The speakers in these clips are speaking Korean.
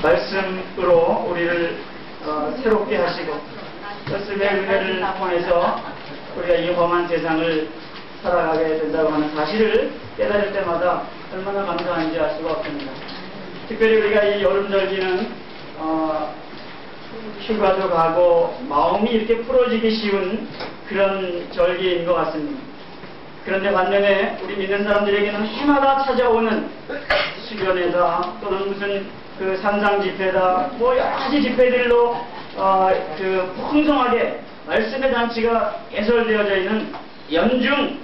말씀으로 우리를 새롭게 하시고 말씀의 은혜를 통해서 우리가 이 험한 세상을 살아가게 된다고 하는 사실을 깨달을 때마다 얼마나 감사한지 알 수가 없습니다. 특별히 우리가 이 여름절기는 휴가도 가고 마음이 이렇게 풀어지기 쉬운 그런 절기인 것 같습니다. 그런데 반면에 우리 믿는 사람들에게는 해마다 찾아오는 수련회다 또는 무슨 그 산상 집회다 뭐 여러 가지 집회들로 풍성하게 말씀의 잔치가 개설되어져 있는 연중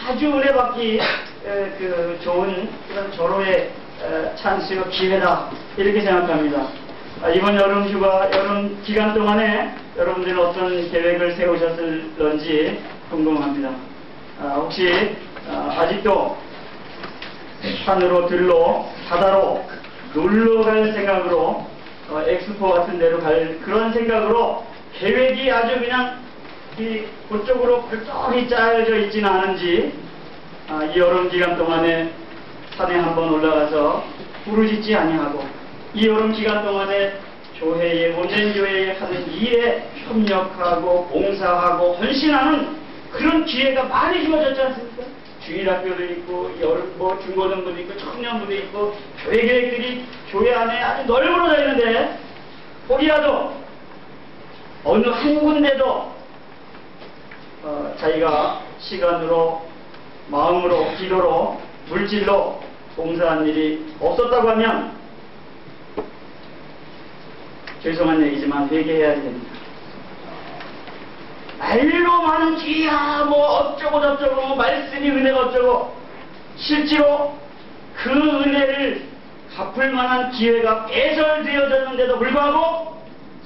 아주 은혜받기 좋은 그런 절호의 찬스와 기회다 이렇게 생각합니다. 이번 여름 휴가 여름 기간 동안에 여러분들은 어떤 계획을 세우셨을런지 궁금합니다. 혹시 아직도 산으로 들로 바다로 놀러 갈 생각으로 엑스포 같은 데로 갈 그런 생각으로 계획이 아주 그냥 그쪽으로 골똘히 짜여져 있지는 않은지 이 여름 기간 동안에 산에 한번 올라가서 부르짖지 아니하고 이 여름 기간 동안에 교회에 온전 교회에 하는 일에 협력하고 봉사하고 헌신하는 그런 기회가 많이 주어졌지 않습니까? 주일학교도 있고 중고등부도 있고 청년부도 있고 교회 계획들이 교회 안에 아주 널브러져 있는데 혹이라도 어느 한 군데도 자기가 시간으로 마음으로 기도로 물질로 봉사한 일이 없었다고 하면 죄송한 얘기지만 회개해야 됩니다. 말로만 뒤야 뭐 어쩌고 저쩌고 뭐 말씀이 은혜가 어쩌고 실제로 그 은혜를 갚을 만한 기회가 배설되어졌는데도 불구하고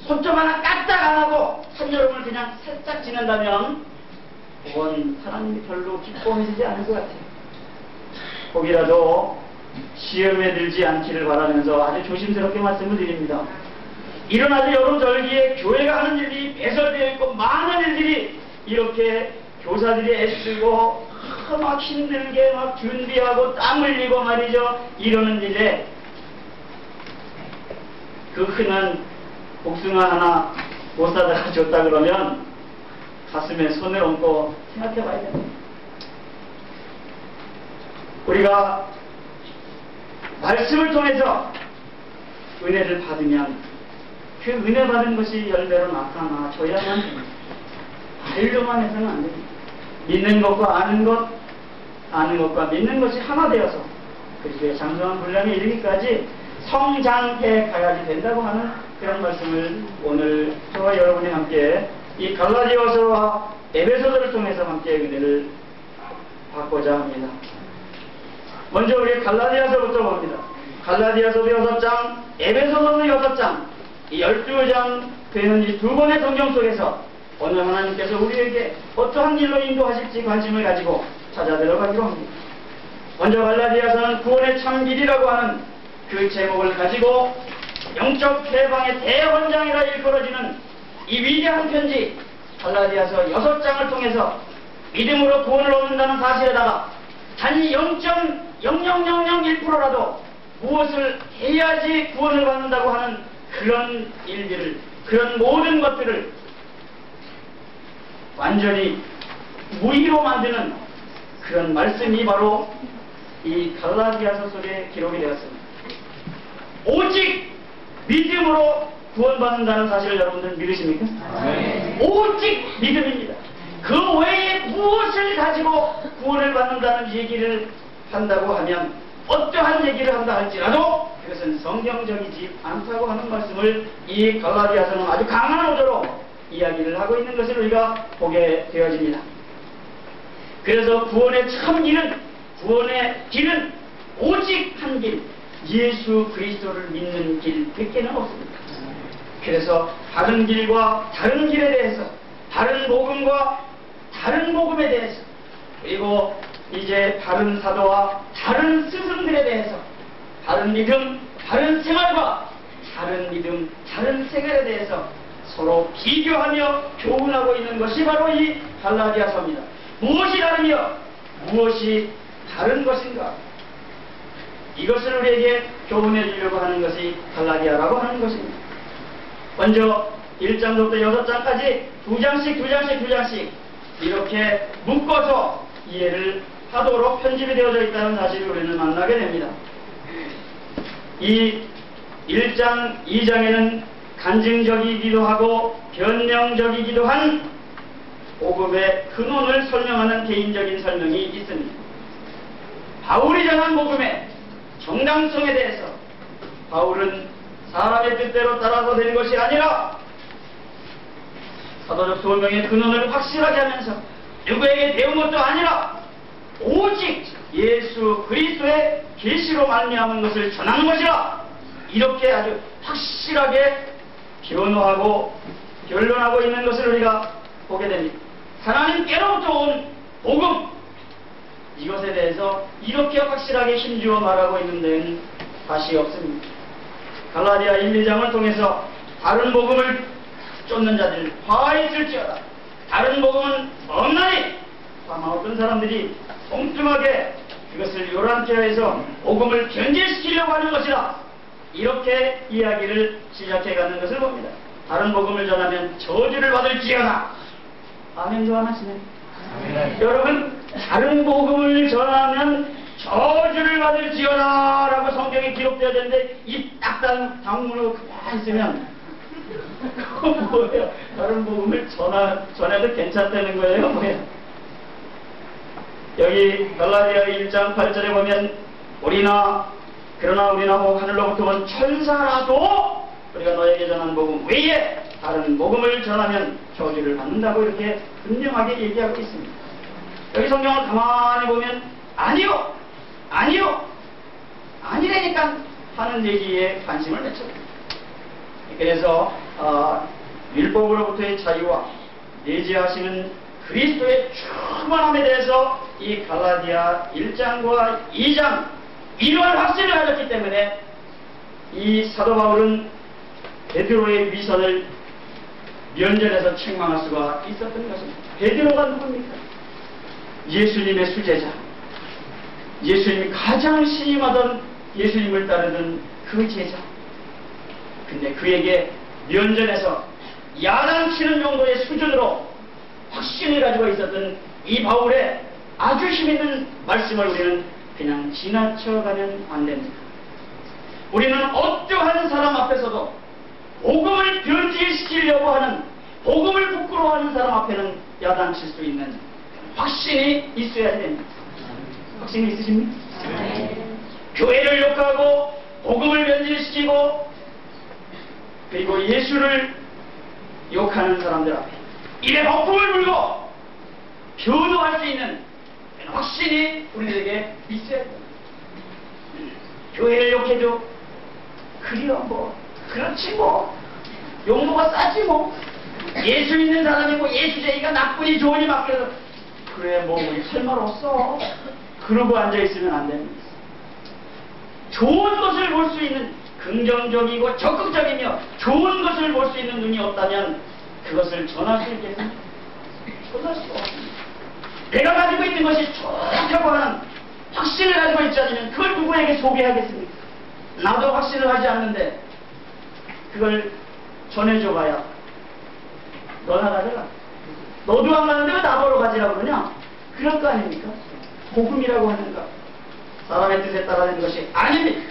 손톱 하나 까딱 안 하고 한여름을 그냥 살짝 지낸다면 그건 하나님이 별로 기뻐하시지 않을 것 같아요. 혹이라도 시험에 들지 않기를 바라면서 아주 조심스럽게 말씀을 드립니다. 이런 아주 여름절기에 교회가 하는 일이 배설되어 있고 많은 일들이 이렇게 교사들이 애쓰고 막 힘들게 막 준비하고 땀 흘리고 말이죠. 이러는 일에 그 흔한 복숭아 하나 못 사다가 줬다 그러면 가슴에 손을 얹고 생각해 봐야 됩니다. 우리가 말씀을 통해서 은혜를 받으면 그 은혜 받은 것이 열매로 나타나줘야만 됩니다. 말로만 해서는 안 됩니다. 믿는 것과 아는 것과 믿는 것이 하나 되어서 그리스도의 장성한 분량에 이르기까지 성장해 가야지 된다고 하는 그런 말씀을 오늘 저와 여러분이 함께 이 갈라디아서와 에베소서를 통해서 함께 은혜를 받고자 합니다. 먼저 우리 갈라디아서부터 봅니다. 갈라디아서도 6장, 에베소서도 6장, 이 12장 되는 이 두 권의 성경 속에서 오늘 하나님께서 우리에게 어떠한 일로 인도하실지 관심을 가지고 찾아 들어가기로 합니다. 먼저 갈라디아서는 구원의 참길이라고 하는 그 제목을 가지고 영적 해방의 대원장이라 일컬어지는 이 위대한 편지 갈라디아서 6장을 통해서 믿음으로 구원을 얻는다는 사실에다가 단 0.0001%라도 무엇을 해야지 구원을 받는다고 하는 그런 일들을 그런 모든 것들을 완전히 무의로 만드는 그런 말씀이 바로 이 갈라디아서 속에 기록이 되었습니다. 오직 믿음으로 구원받는다는 사실을 여러분들 믿으십니까? 네. 오직 믿음입니다. 그 외에 무엇을 가지고 구원을 받는다는 얘기를 한다고 하면 어떠한 얘기를 한다 할지라도 그것은 성경적이지 않다고 하는 말씀을 이 갈라디아서는 아주 강한 어조로 이야기를 하고 있는 것을 우리가 보게 되어집니다. 그래서 구원의 참 길은 구원의 길은 오직 한 길, 예수 그리스도를 믿는 길 밖에는 없습니다. 그래서 다른 길과 다른 길에 대해서 다른 복음과 다른 복음에 대해서 그리고 이제 다른 사도와 다른 스승들에 대해서 다른 믿음, 다른 생활과 다른 믿음, 다른 생활에 대해서 서로 비교하며 교훈하고 있는 것이 바로 이 갈라디아서입니다. 무엇이 다르며 무엇이 다른 것인가? 이것을 우리에게 교훈해 주려고 하는 것이 갈라디아라고 하는 것입니다. 먼저 1장부터 6장까지 두 장씩 이렇게 묶어서 이해를 하도록 편집이 되어져 있다는 사실을 우리는 만나게 됩니다. 이 1장, 2장에는 간증적이기도 하고 변명적이기도 한 복음의 근원을 설명하는 개인적인 설명이 있습니다. 바울이 전한 복음의 정당성에 대해서 바울은 사람의 뜻대로 따라서 된 것이 아니라 사도적 소명의 근원을 확실하게 하면서 누구에게 배운 것도 아니라 오직 예수 그리스도의 계시로 말미암은 것을 전하는 것이라, 이렇게 아주 확실하게 변호하고 변론하고 있는 것을 우리가 보게 됩니다. 하나님께로부터 온 복음, 이것에 대해서 이렇게 확실하게 힘주어 말하고 있는 데는 다시 없습니다. 갈라디아 1, 2장을 통해서 다른 복음을 쫓는 자들 화있을지어다, 다른 복음은 없나니, 아마 어떤 사람들이 엉뚱하게 그것을 요란케해서 복음을 변질시키려고 하는 것이라, 이렇게 이야기를 시작해가는 것을 봅니다. 다른 복음을 전하면 저주를 받을지어다. 아멘도 안 하시네. 여러분, 다른 복음을 전하면 저주를 받을지어다 라고 성경에 기록되어 있는데 이 딱딱 당문으로 가만히 있으면 그건 뭐예요? 다른 복음을 전해도 괜찮다는 거예요? 뭐예요? 여기 갈라디아 1장 8절에 보면 그러나 우리나 하늘로부터 온 천사라도 우리가 너에게 전한 복음 외에 다른 복음을 전하면 저주를 받는다고 이렇게 분명하게 얘기하고 있습니다. 여기 성경을 가만히 보면 아니라니까 하는 얘기에 관심을 맺혀요. 그래서 율법으로부터의 자유와 내재하시는 그리스도의 충만함에 대해서 이 갈라디아 1장과 2장 이러한 확신을 가졌기 때문에 이 사도 바울은 베드로의 위선을 면전에서 책망할 수가 있었던 것입니다. 베드로가 누굽니까? 예수님의 수제자, 예수님이 가장 신임하던 예수님을 따르던 그 제자. 근데 그에게 면전에서 야단치는 정도의 수준으로 확신을 가지고 있었던 이 바울의 아주 힘있는 말씀을 우리는 그냥 지나쳐가면 안 됩니다. 우리는 어떠한 사람 앞에서도 복음을 변질시키려고 하는, 복음을 부끄러워하는 사람 앞에는 야단칠 수 있는 확신이 있어야 됩니다. 확신이 있으십니까? 교회를 욕하고 복음을 변질시키고 그리고 예수를 욕하는 사람들 앞에 입에 거품을 물고 변호할 수 있는 확신이 우리에게 있어야 됩니다. 교회를 욕해도 그래요 그렇지 용도가 싸지 예수 믿는 사람이고 예수 제의가 나쁘니 좋으니 맡겨서 그래 우리 할 말 없어 그러고 앉아있으면 안 됩니다. 좋은 것을 볼 수 있는, 긍정적이고 적극적이며 좋은 것을 볼 수 있는 눈이 없다면 그것을 전할 수 있겠습니까? 전할 수가 없습니다. 내가 가지고 있는 것이 좋다고 하는 확신을 가지고 있지 않으면 그걸 누구에게 소개하겠습니까? 나도 확신을 하지 않는데 그걸 전해줘봐야 너나 가져라. 너도 안 가는데 왜 나보러 가지라고 그러냐? 그럴 거 아닙니까? 복음이라고 하는 것, 사람의 뜻에 따라 되는 것이 아닙니다.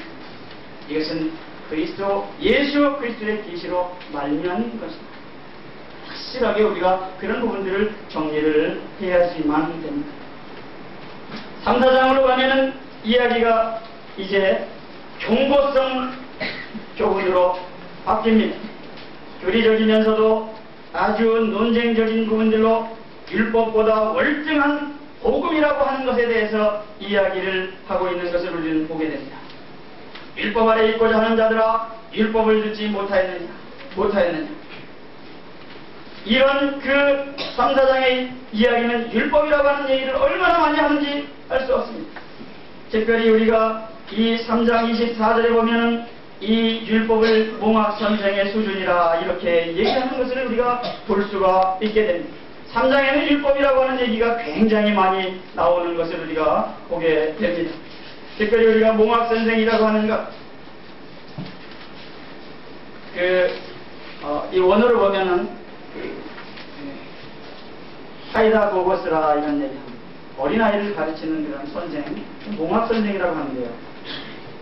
이것은 예수 그리스도의 계시로 말미암은 것입니다. 확실하게 우리가 그런 부분들을 정리를 해야지만 됩니다. 3, 4장으로 가면은 이야기가 이제 경고성 교훈으로 바뀝니다. 교리적이면서도 아주 논쟁적인 부분들로 율법보다 월등한 복음이라고 하는 것에 대해서 이야기를 하고 있는 것을 우리는 보게 됩니다. 율법 아래 있고자 하는 자들아 율법을 듣지 못하였느냐 이런 그 3, 4장의 이야기는 율법이라고 하는 얘기를 얼마나 많이 하는지 알 수 없습니다. 특별히 우리가 이 3장 24절에 보면은 이 율법을 몽학선생의 수준이라 이렇게 얘기하는 것을 우리가 볼 수가 있게 됩니다. 3장에는 율법이라고 하는 얘기가 굉장히 많이 나오는 것을 우리가 보게 됩니다. 특별히 우리가 몽학선생이라고 하는 것, 이 원어로 보면은 하이다 고고스라 이런 얘기합니다. 어린아이를 가르치는 그런 선생, 몽학선생이라고 하는데요.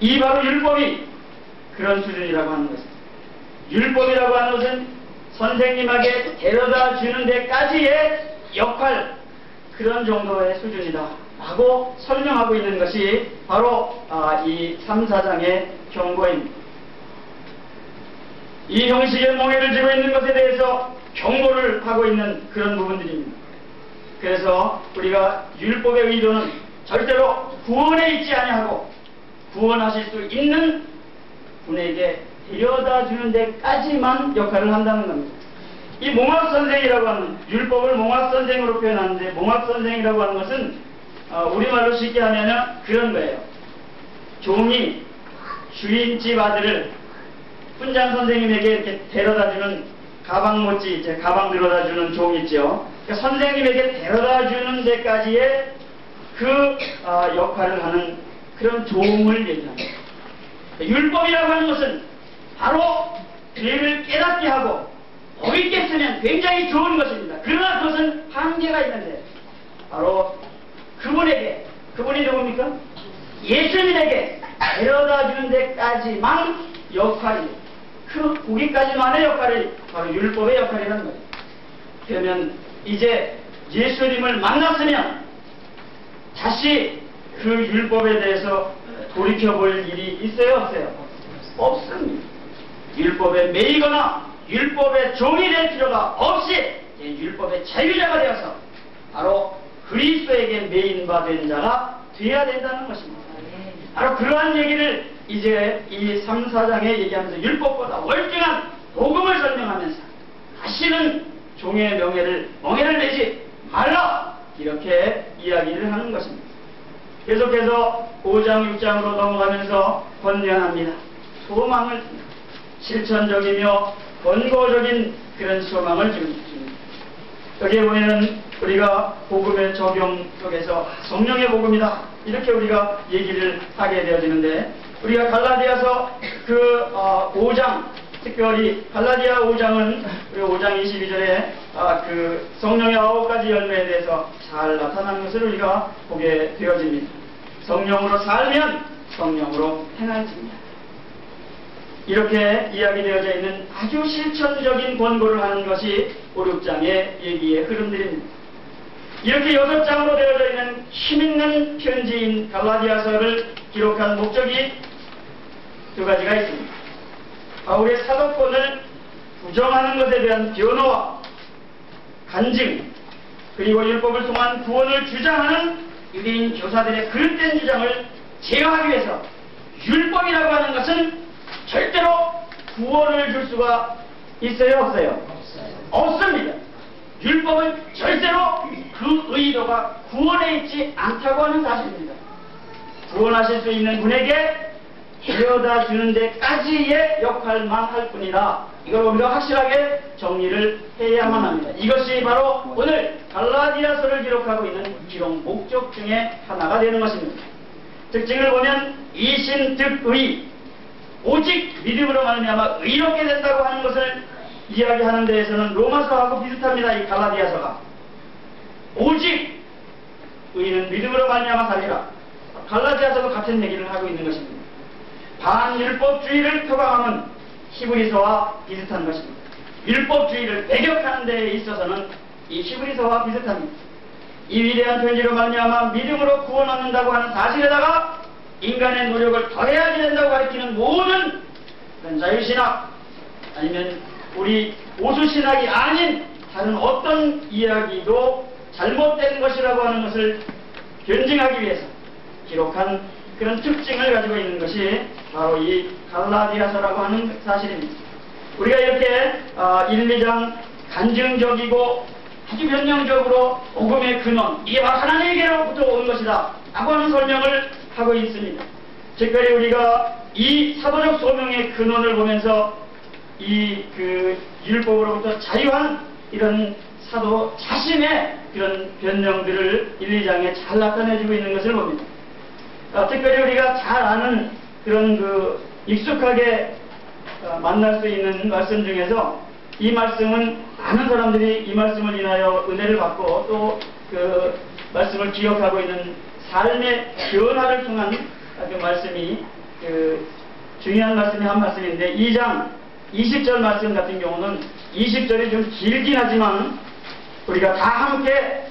이 바로 율법이 그런 수준이라고 하는 것입니다. 율법이라고 하는 것은 선생님에게 데려다 주는 데까지의 역할, 그런 정도의 수준이다 라고 설명하고 있는 것이 바로 이 3, 4장의 경고입니다. 이 형식의 몽해를 지고 있는 것에 대해서 경고를 하고 있는 그런 부분들입니다. 그래서 우리가 율법의 의도는 절대로 구원에 있지 아니하고 구원하실 수 있는 분에게 데려다 주는 데까지만 역할을 한다는 겁니다. 이 몽학선생이라고 하는, 율법을 몽학선생으로 표현하는데, 몽학선생이라고 하는 것은 우리말로 쉽게 하면 그런 거예요. 종이 주인집 아들을 훈장 선생님에게 이렇게 데려다주는 가방 못지, 이제 가방 들어다주는 종 있죠. 그러니까 선생님에게 데려다주는 데까지의 그 역할을 하는 그런 종을 얘기합니다. 율법이라고 하는 것은 바로 죄를 깨닫게 하고 법 있게 쓰면 굉장히 좋은 것입니다. 그러나 그것은 한계가 있는데, 바로 그분에게, 그분이 누굽니까? 예수님에게 데려다주는 데까지만 역할이, 거기까지만의 역할이 바로 율법의 역할이라는 거예요. 그러면 이제 예수님을 만났으면 다시 그 율법에 대해서 돌이켜볼 일이 있어요, 없어요? 없습니다. 율법에 매이거나 율법의 종이 될 필요가 없이 율법의 자유자가 되어서 바로 그리스도에게 매인받은 자가 되어야 된다는 것입니다. 바로 그러한 얘기를 이제 이 3, 4장에 얘기하면서 율법보다 월등한 복음을 설명하면서 다시는 종의 멍해를 내지 말라, 이렇게 이야기를 하는 것입니다. 계속해서 5장, 6장으로 넘어가면서 권면합니다. 소망을 줍니다. 실천적이며 권고적인 그런 소망을 줍니다. 여기에 보면 우리가 복음의 적용 속에서 성령의 복음이다, 이렇게 우리가 얘기를 하게 되어지는데, 우리가 갈라디아서 5장, 특별히 갈라디아 5장은 우리 5장 22절에 그 성령의 9가지 열매에 대해서 잘 나타나는 것을 우리가 보게 되어집니다. 성령으로 살면 성령으로 행할지니라, 이렇게 이야기되어져 있는 아주 실천적인 권고를 하는 것이 5, 6장의 얘기의 흐름들입니다. 이렇게 6장으로 되어져 있는 힘있는 편지인 갈라디아서를 기록한 목적이 2가지가 있습니다. 바울의 사도권을 부정하는 것에 대한 변호와 간증, 그리고 율법을 통한 구원을 주장하는 유대인 교사들의 그릇된 주장을 제어하기 위해서 율법이라고 하는 것은 절대로 구원을 줄 수가 있어요, 없어요? 없습니다. 율법은 절대로 그 의도가 구원에 있지 않다고 하는 사실입니다. 구원하실 수 있는 분에게 데려다 주는 데까지의 역할만 할 뿐이다, 이걸 우리가 확실하게 정리를 해야만 합니다. 이것이 바로 오늘 갈라디아서를 기록하고 있는 기록 목적 중에 하나가 되는 것입니다. 특징을 보면 이신득의, 오직 믿음으로 말미암아 의롭게 된다고 하는 것을 이야기하는 데에서는 로마서하고 비슷합니다. 이 갈라디아서가 오직 의는 믿음으로 말미암아 살리라, 갈라디아서도 같은 얘기를 하고 있는 것입니다. 반율법주의를 표방하는 히브리서와 비슷한 것입니다. 율법주의를 배격하는 데에 있어서는 이 히브리서와 비슷합니다. 이 위대한 편지로 말미암아 믿음으로 구원 얻는다고 하는 사실에다가 인간의 노력을 더해야지 된다고 가리키는 모든 자유신학, 아니면 우리 오수신학이 아닌 다른 어떤 이야기도 잘못된 것이라고 하는 것을 변증하기 위해서 기록한 그런 특징을 가지고 있는 것이 바로 이 갈라디아서라고 하는 사실입니다. 우리가 이렇게 1, 2장 간증적이고 아주 변명적으로 복음의 근원, 이게 바로 하나님에게로부터 온 것이다 라고 하는 설명을 하고 있습니다. 특별히 우리가 이 사도적 소명의 근원을 보면서 이 율법으로부터 자유한 이런 사도 자신의 그런 변명들을 1, 2장에 잘 나타내주고 있는 것을 봅니다. 특별히 우리가 잘 아는 그런 익숙하게 만날 수 있는 말씀 중에서 이 말씀은 많은 사람들이 이 말씀을 인하여 은혜를 받고 또 그 말씀을 기억하고 있는 삶의 변화를 통한 그 말씀이 중요한 말씀이 한 말씀인데 2장 20절 말씀 같은 경우는 20절이 좀 길긴 하지만 우리가 다 함께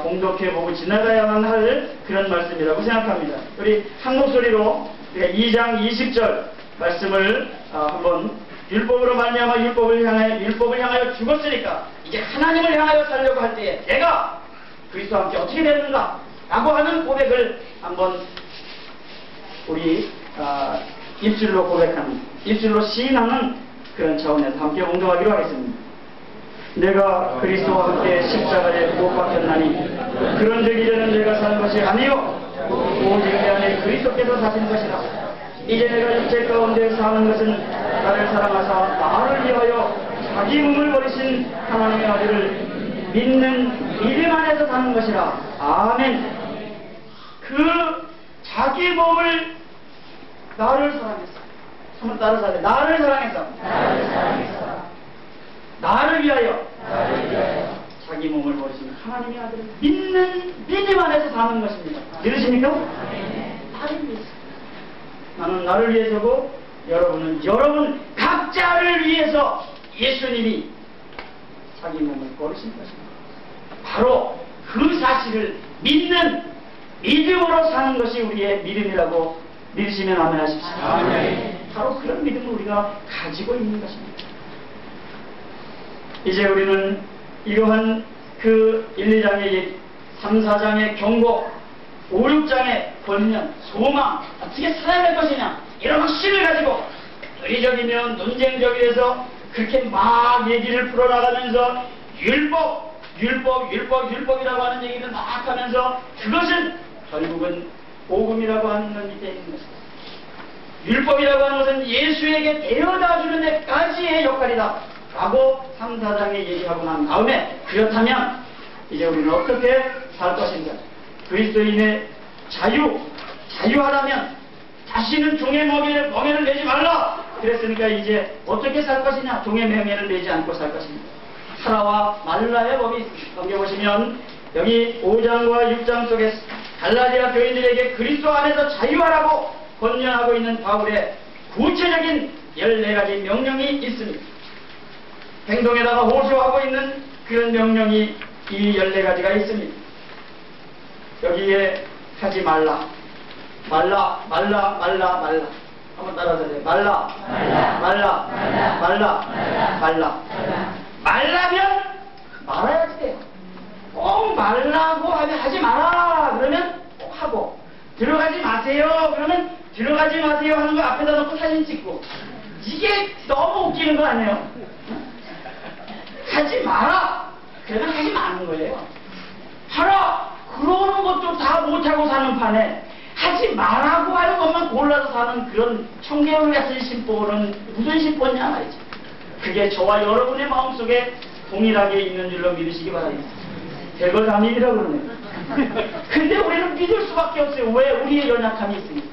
봉독해보고 지나가야만 할 그런 말씀이라고 생각합니다. 우리 한 목소리로 2장 20절 말씀을 한번 율법으로 말미암아 율법을 향하여 죽었으니까 이제 하나님을 향하여 살려고 할 때에 내가 그리스도와 함께 어떻게 되는가 라고 하는 고백을 한번 우리 입술로 고백하는, 입술로 시인하는 그런 차원에서 함께 봉독하기로 하겠습니다. 내가 그리스도와 함께 십자가에 못 박혔나니 그런즉 이제는 내가 사는 것이 아니요 오직 내 안에 그리스도께서 사신 것이라. 이제 내가 육체 가운데 사는 것은 나를 사랑하사 나를 위하여 자기 몸을 버리신 하나님의 아들을 믿는 믿음 안에서 사는 것이라. 아멘. 그 자기 몸을 나를 사랑했어. 한번 따라서 나를 사랑했어. 나를 위하여 자기 몸을 버리신 하나님의 아들을 믿는 믿음 안에서 사는 것입니다. 믿으십니까? 나를 위해서. 나는 나를 위해서고 여러분은 여러분 각자를 위해서 예수님이 자기 몸을 버리신 것입니다. 바로 그 사실을 믿는 믿음으로 사는 것이 우리의 믿음이라고 믿으시면 아멘 하십시오. 아멘. 바로 그런 믿음을 우리가 가지고 있는 것입니다. 이제 우리는 이러한 그 1, 2장의 얘기, 3, 4장의 경고, 5, 6장의 권면, 소망, 어떻게 살아야 할 것이냐 이런 확신을 가지고 의리적이며 논쟁적이어서 그렇게 막 얘기를 풀어나가면서 율법이라고 하는 얘기를 막 하면서 그것은 결국은 복음이라고 하는 것 밑에 있는 것입니다. 율법이라고 하는 것은 예수에게 데려다주는 데까지의 역할이다 라고 3, 4장에 얘기하고 난 다음에 그렇다면 이제 우리는 어떻게 살 것인가. 그리스도인의 자유하다면 자신은 종의 멍에를 내지 말라 그랬으니까 이제 어떻게 살 것이냐. 종의 멍에를 내지 않고 살 것입니다. 하나와 말라의 법이 있습니다. 넘겨보시면 여기 5장과 6장 속에 갈라디아 교인들에게 그리스도 안에서 자유하라고 권면하고 있는 바울의 구체적인 14가지 명령이 있습니다. 행동에다가 호소하고 있는 그런 명령이 이 14가지가 있습니다. 여기에 하지 말라. 말라. 한번 따라하세요. 말라. 말라면 말아야지 돼요. 꼭 말라고 하면 하지 마라 그러면 꼭 하고, 들어가지 마세요 그러면 들어가지 마세요 하는 거 앞에다 놓고 사진 찍고, 이게 너무 웃기는 거 아니에요? 하지 마라 그러면 하지 마는 거예요. 하라 그러는 것도 다 못하고 사는 판에 하지 말라고 하는 것만 골라서 사는 그런 청개울 같은 심보는 무슨 심보냐 말이죠. 그게 저와 여러분의 마음속에 동일하게 있는 줄로 믿으시기 바랍니다. 대거 다 믿으라고 그러네요. 근데 우리는 믿을 수밖에 없어요. 왜? 우리의 연약함이 있으니까.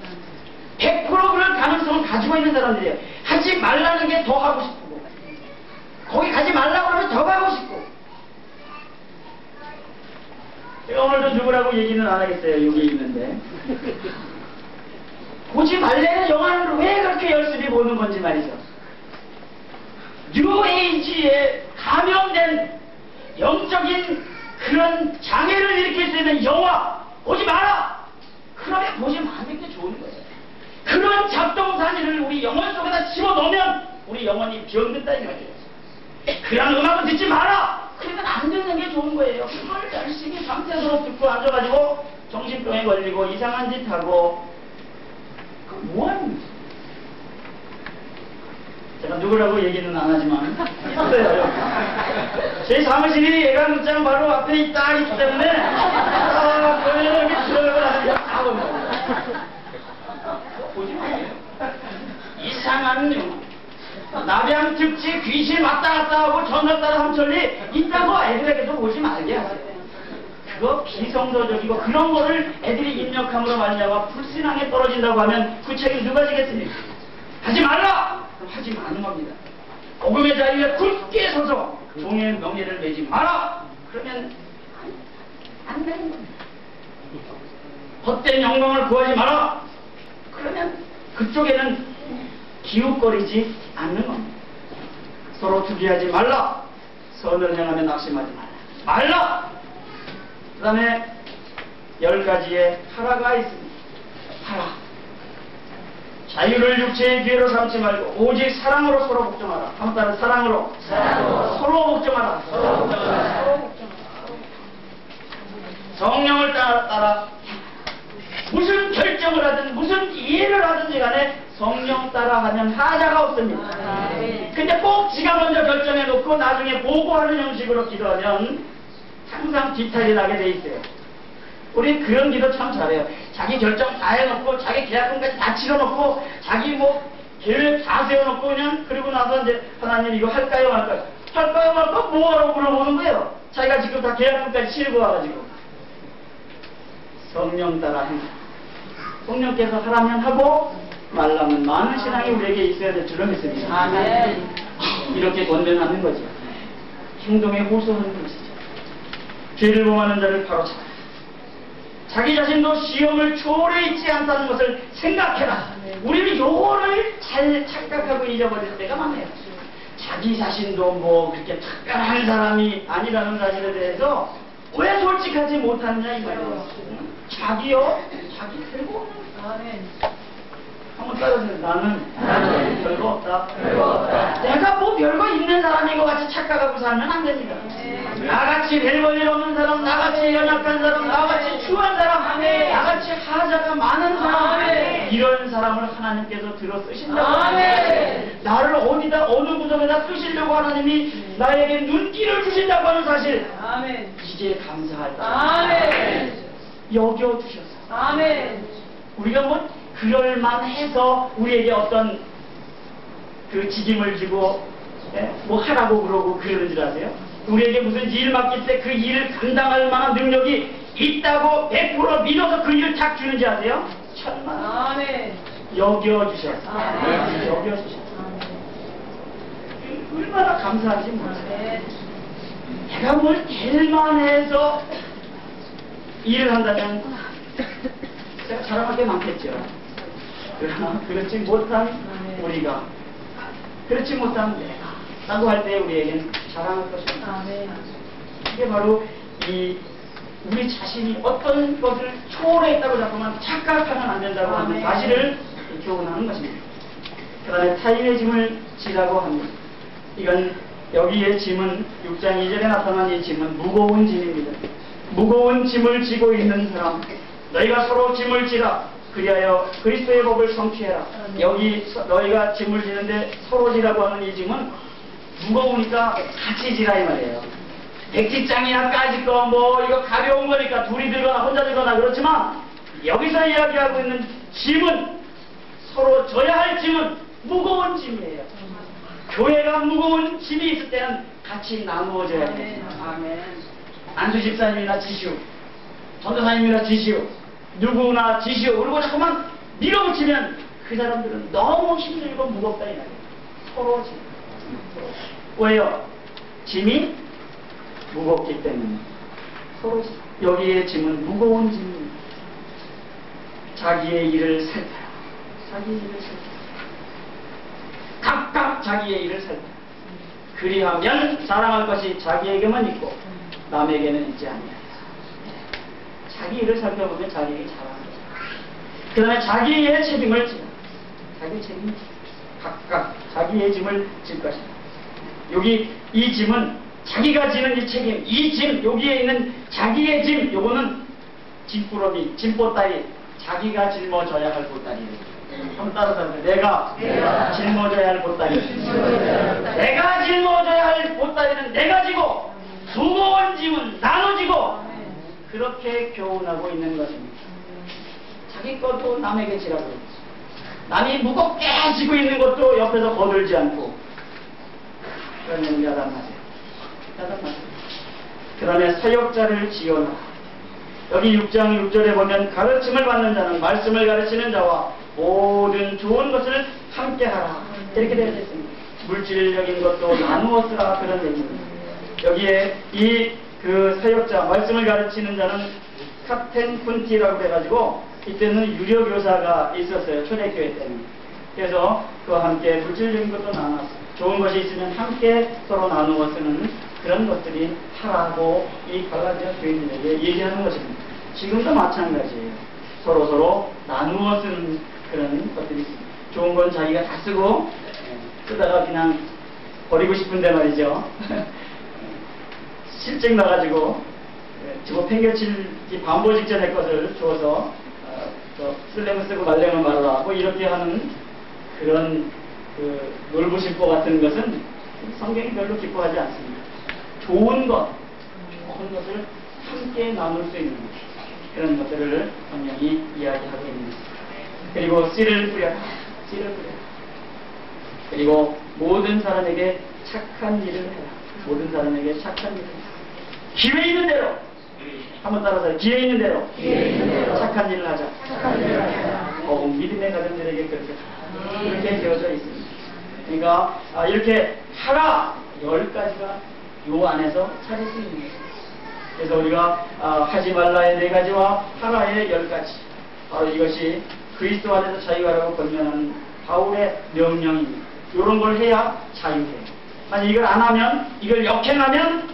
100% 그런 가능성을 가지고 있는 사람들이에요. 하지 말라는 게 더 하고 싶고, 거기 가지 말라고 하면 더 가고 싶고. 제가 오늘도 누구라고 얘기는 안 하겠어요. 여기 있는데. 보지 말래는 영화를 왜 그렇게 열심히 보는 건지 말이죠. 뉴에이지에 감염된 영적인 그런 장애를 일으킬 수 있는 영화 보지 마라! 그러면 보지 마는 게 좋은 거예요. 그런 잡동사니를 우리 영혼 속에다 집어넣으면 우리 영혼이 병든다 이 말이에요. 그런 음악은 듣지 마라! 그러면 안 듣는 게 좋은 거예요. 그걸 열심히 밤새도록 듣고 앉아가지고 정신병에 걸리고 이상한 짓 하고, 그건 뭐하는 거지? 제가 누구라고 얘기는 안 하지만 있어요. 제 사무실이 예감극장 바로 앞에 있기 때문에 그러면 여기 들어가고 보지 마세요. 이상한 영화, 남양 특집 귀신 왔다 갔다 하고 전화 따라 삼천리 있다고 애들에게도 보지 말게 하세요. 그거 비성서적이고 그런 거를 애들이 입력함으로 말미암아 불신앙에 떨어진다고 하면 그 책임 누가 지겠습니까? 하지 말라! 그럼 하지 마는 겁니다. 복음의 자리에 굳게 서서 종의 명예를 내지 마라! 그러면 안 되는 겁니다. 헛된 영광을 구하지 마라! 그러면 그쪽에는 기웃거리지 않는 겁니다. 서로 투기하지 말라! 선을 행하며 낙심하지 말라! 그 다음에 10가지의 하라가 있습니다. 하라. 자유를 육체의 기회로 삼지 말고 오직 사랑으로 서로 복종하라. 한번 따라 사랑으로 서로 복종하라. 서로 복종하라. 성령을 따라 무슨 결정을 하든 무슨 이해를 하든지 간에 성령 따라하면 하자가 없습니다. 근데 꼭 지가 먼저 결정해놓고 나중에 보고하는 형식으로 기도하면 항상 뒤탈이 나게 돼 있어요. 우리 그런 기도 참 잘해요. 자기 결정 다 해놓고 자기 계약금까지 다 치러놓고 자기 뭐 계획 다 세워놓고 그냥 그리고 나서 이제 하나님 이거 할까요 말까요? 할까요 말까요? 뭐하라고 물어보는 거예요. 자기가 지금 다 계약금까지 치르고 와가지고 성령 따라 행사. 성령께서 하라면 하고 말라면 많은 신앙이 우리에게 있어야 될 줄로 믿습니다. 아멘. 이렇게 권면하는 거죠. 행동에 호소하는 것이죠. 죄를 범하는 자를 바로잡아. 자기 자신도 시험을 초월해 있지 않다는 것을 생각해라. 우리는 요거를 잘 착각하고 잊어버릴 때가 많아요. 자기 자신도 뭐 그렇게 특별한 사람이 아니라는 사실에 대해서 왜 솔직하지 못하느냐 이 말이에요. 자기요? 자기 별거 없는. 한번 따라주세요. 나는 별거 없다. 내가 뭐 별거 있는 사람인 것 같이 착각하고 살면 안 됩니다. 나같이 별볼일 없는 사람, 나같이 연약한 사람, 나같이 추한 사람, 나같이 하자가 많은 사람, 이런 사람을 하나님께서 들어 쓰신다고. 나를 어디다 어느 구석에다 쓰시려고 하나님이 나에게 눈길을 주신다고 하는 사실, 이제 감사하다. 여겨주셔서 우리가 뭐 그럴만해서 우리에게 어떤 그 직임을 주고 뭐 하라고 그러고 그러는 줄 아세요? 우리에게 무슨 일 맡길 때 그 일을 감당할 만한 능력이 있다고 100% 믿어서 그 일을 탁 주는지 아세요? 천만 여겨주셔서 여겨주셔서 얼마나 감사한지 모르세요. 내가 뭘 될만해서 일을 한다면 제가 자랑할 게 많겠죠. 그러나 그렇지 못한 우리가, 그렇지 못한 내가 라고 할 때 우리에게는 자랑할 것입니다. 이게 바로 이 우리 자신이 어떤 것을 초월했다고 자꾸만 착각하면 안 된다고 하는 사실을 교훈하는 것입니다. 그 다음에 타인의 짐을 지라고 합니다. 이건 여기에 짐은 6장 2절에 나타난 이 짐은 무거운 짐입니다. 무거운 짐을 지고 있는 사람, 너희가 서로 짐을 지라. 그리하여 그리스도의 법을 성취해라. 여기 너희가 짐을 지는데 서로 지라고 하는 이 짐은 무거우니까 같이 지라 이 말이에요. 백지장이나 까짓 거 뭐 이거 가벼운 거니까 둘이 들거나 혼자 들거나 그렇지만 여기서 이야기하고 있는 짐은 서로 져야 할 짐은 무거운 짐이에요. 교회가 무거운 짐이 있을 때는 같이 나누어져야 됩니다. 안수 집사님이나 지시오, 전도사님이나 지시오, 누구나 지시오. 그리고 자꾸만 밀어붙이면 그 사람들은 너무 힘들고 무겁다 이 말이에요. 서로 짐. 왜요? 짐이 무겁기 때문에 서로 짐. 여기에 짐은 무거운 짐입니다. 자기의 일을 살펴라. 자기의 일을 살펴라. 각각 자기의 일을 살펴라. 그리하면 자랑할 것이 자기에게만 있고 남에게는 있지 아니하리라. 자기 일을 살펴보면 자기에게 자랑하는 거죠. 그 다음에 자기의 책임을 지라. 자기의 책임을 지라. 각각 자기의 짐을 질 것이다. 여기 이 짐은 자기가 지는 이 책임, 이 짐, 여기에 있는 자기의 짐, 요거는 짐꾸러미, 짐보따리, 자기가 짊어져야 할 보따리예요. 한번 따라서 내가 짊어져야 할 보따리. 내가 짊어져야 할 보따리는 내가 지고 무거운 짐은 나눠지고 그렇게 교훈하고 있는 것입니다. 자기 것도 남에게 지라고 했죠. 남이 무겁게 지고 있는 것도 옆에서 거들지 않고 그러면 야단하세요. 야단하세요. 그 다음에 사역자를 지어라. 여기 6장 6절에 보면 가르침을 받는 자는 말씀을 가르치는 자와 모든 좋은 것을 함께 하라. 이렇게 되어 있습니다. 물질적인 것도 나누어 쓰라. 그런 얘기입니다. 여기에 그 사역자, 말씀을 가르치는 자는 카텐 쿤티라고 해가지고 이때는 유료교사가 있었어요. 초대교회 때는. 그래서 그와 함께 물질적인 것도 나눴어요. 좋은 것이 있으면 함께 서로 나누어 쓰는 그런 것들이 하라고 이 갈라디아 교인들에게 얘기하는 것입니다. 지금도 마찬가지예요. 서로 나누어 쓰는 그런 것들이 있습니다. 좋은 건 자기가 다 쓰고 쓰다가 그냥 버리고 싶은데 말이죠. 실증 나가지고 주고 팽개칠지 반보 직전의 것을 주어서 쓸려면 쓰고 말려면 말아라 뭐 이렇게 하는 그런 놀부실보 같은 것은 성경이 별로 기뻐하지 않습니다. 좋은 것을 함께 나눌 수 있는 그런 것들을 분명히 이야기하고 있는 것입니다. 그리고 씨를 뿌려라. 그리고 모든 사람에게 착한 일을 해라. 모든 사람에게 착한 일을 해라. 기회 있는 대로 한번 따라서 기회 있는 대로 착한 일을 하자. 믿음의 가정들에게 그렇게 되어져 있습니다. 그러니까 이렇게 하라 10가지가 요 안에서 찾을 수 있는 것입니다. 그래서 우리가 하지 말라의 4가지와 하라의 10가지, 바로 이것이 그리스도 안에서 자유하라고 권면하는 바울의 명령입니다. 이런 걸 해야 자유해요. 만약 이걸 안 하면, 이걸 역행하면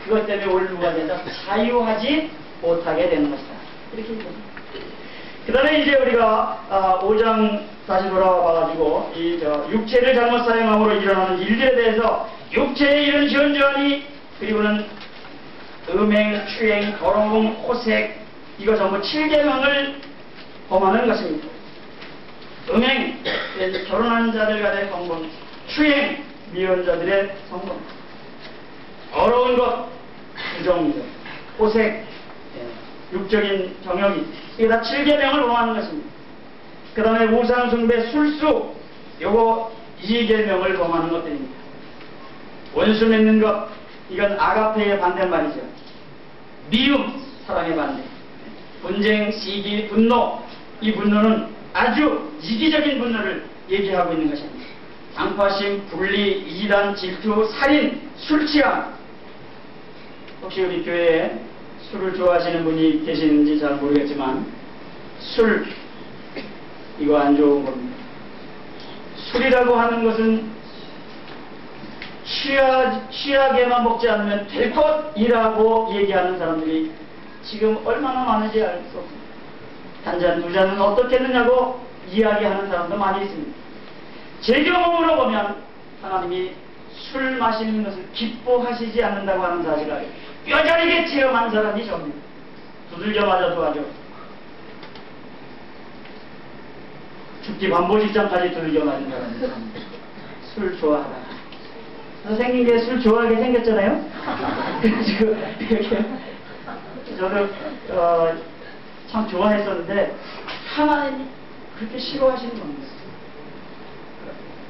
그것 때문에 올무가 된다. 자유하지 못하게 되는 것이다. 이렇게 얘기합니다. 그 다음에 이제 우리가 5장 다시 돌아와 봐가지고 육체를 잘못 사용함으로 일어나는 일들에 대해서 육체의 일은 현저하니, 그리고는 음행, 추행, 더러움, 호색, 이거 전부 7계명을 범하는 것입니다. 음행, 결혼한 자들 간의 성분, 추행, 미혼자들의 성분, 더러운 것, 부정적, 호색, 육적인 정욕이, 이게 다 7계명을 범하는 것입니다. 그 다음에 우상숭배, 술수, 요거 2계명을 범하는 것들입니다. 원수 맺는 것, 이건 아가페의 반대말이죠. 미움, 사랑의 반대. 분쟁, 시기, 분노, 이 분노는 아주 이기적인 분노를 얘기하고 있는 것입니다. 강파심, 분리, 이단, 질투, 살인, 술취함. 혹시 우리 교회에 술을 좋아하시는 분이 계시는지 잘 모르겠지만 술, 이거 안 좋은 겁니다. 술이라고 하는 것은 취하게만 먹지 않으면 될 것이라고 얘기하는 사람들이 지금 얼마나 많은지 알 수 없습니다. 한 잔, 두 잔은 어떻겠느냐고 이야기하는 사람도 많이 있습니다. 제 경험으로 보면 하나님이 술 마시는 것을 기뻐하시지 않는다고 하는 사실을 뼈저리게 체험한 사람이 접니다. 두들겨 맞아도 하죠. 죽기 반보 직전까지 두들겨 맞은 사람입니다. 술 좋아하다. 생긴 게 술 좋아하게 생겼잖아요. 그래가지고 이렇게 저도 참 좋아했었는데 하나님이 그렇게 싫어하시는 겁니다.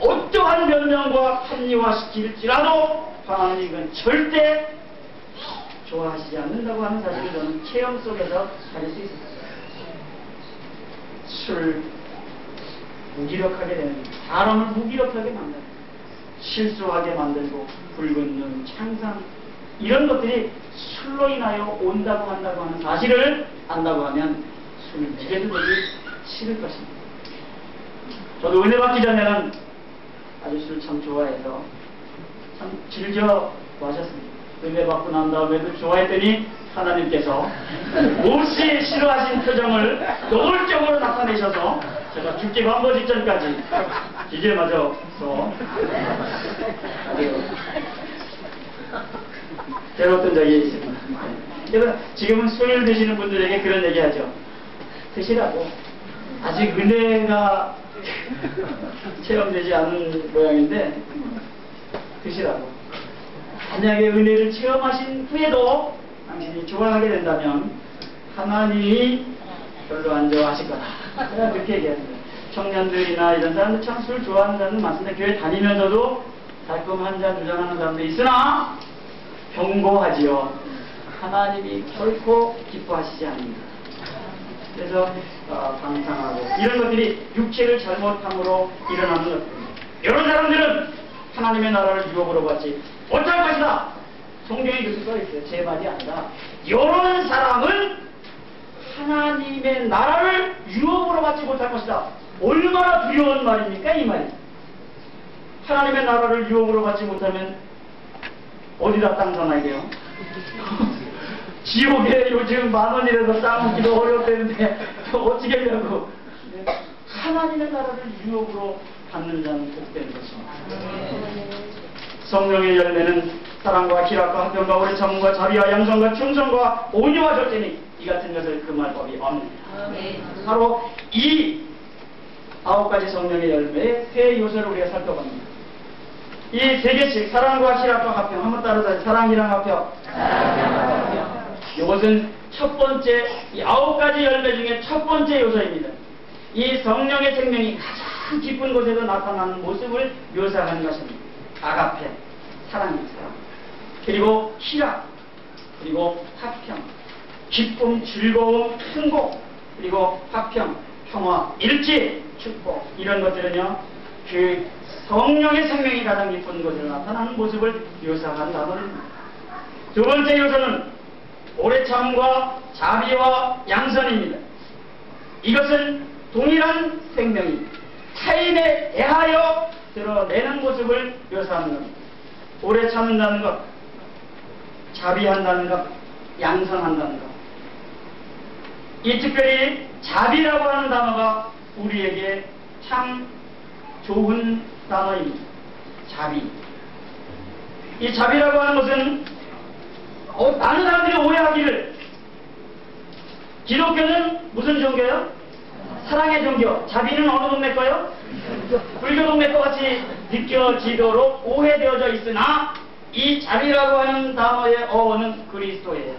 어떠한 변명과 합리화시킬지라도 하나님이 이건 절대 좋아하시지 않는다고 하는 사실을 저는 체험 속에서 가질 수 있습니다. 술 무기력하게 되는, 사람을 무기력하게 만드는, 실수하게 만들고 붉은 눈, 창상, 이런 것들이 술로 인하여 온다고 한다고 하는 사실을 안다고 하면 술을 입에도 되기 싫을 것입니다. 저도 은혜 받기 전에는 아주 술 참 좋아해서 참 즐겨 마셨습니다. 은혜 받고 난 다음에도 좋아했더니 하나님께서 몹시 싫어하신 표정을 노골적으로 나타내셔서 제가 죽기 반보 직전까지 기계 맞아서 괴로웠던 적이 있습니다. 그래서 지금은 술 드시는 분들에게 그런 얘기하죠. 드시라고. 아직 은혜가 체험되지 않은 모양인데 드시라고. 만약에 은혜를 체험하신 후에도 당신이 좋아하게 된다면 하나님이 별로 안 좋아하실 거다. 그렇게 얘기합니다. 청년들이나 이런 사람들 참 술 좋아하는 사람들 많습니다. 교회 다니면서도 가끔 한 잔, 두 잔 하는 사람도 있으나 경고하지요. 하나님이 결코 기뻐하시지 않습니다. 그래서 방탕하고 이런 것들이 육체를 잘못함으로 일어나는 것들입니다. 이런 사람들은 하나님의 나라를 유혹으로 받지 못할 것이다. 성경에 그렇게 써있어요. 제 말이 아니라 이런 사람은 하나님의 나라를 유혹으로 받지 못할 것이다. 얼마나 두려운 말입니까 이 말이. 하나님의 나라를 유혹으로 받지 못하면 어디다 땅 사나이게요? 지옥에 요즘 10,000원이라도 땅 얻기도 어렵다는데 어떻게 하려고. 하나님의 나라를 유혹으로 받는 자는 복된 것입니다. 성령의 열매는 사랑과 희락과 화평과 오래 참음과 자비와 양선과 충성과 온유와 절제니 이 같은 것을 금할 법이 없느니라. 바로 이 9가지 성령의 열매의 세 요소를 우리가 살펴봅니다. 이 3개씩 사랑과 희락과 화평 한번 따라서 사랑, 희락, 화평. 이것은 첫 번째, 이 9가지 열매 중에 첫 번째 요소입니다. 이 성령의 생명이 가장 깊은 곳에서 나타나는 모습을 묘사하는 것입니다. 아가페, 사랑입니다. 그리고 희락, 그리고 화평, 기쁨, 즐거움, 행복, 그리고 화평, 평화, 일치, 축복, 이런 것들은요, 그 성령의 생명이 가장 깊은 곳에서 나타나는 모습을 묘사한 단어입니다. 두 번째 요소는 오래 참음과 자비와 양선입니다. 이것은 동일한 생명이 타인에 대하여 드러내는 모습을 묘사하는 겁니다. 오래 참는다는 것, 자비한다는 것, 양선한다는 것. 이 특별히 자비라고 하는 단어가 우리에게 참 좋은 단어입니다. 자비. 이 자비라고 하는 것은 많은 사람들이 오해하기를 기독교는 무슨 종교요? 사랑의 종교. 자비는 어느 동네 거요? 불교 동네 것 같이 느껴지도록 오해되어져 있으나 이 자비라고 하는 단어의 어원은 그리스도예요.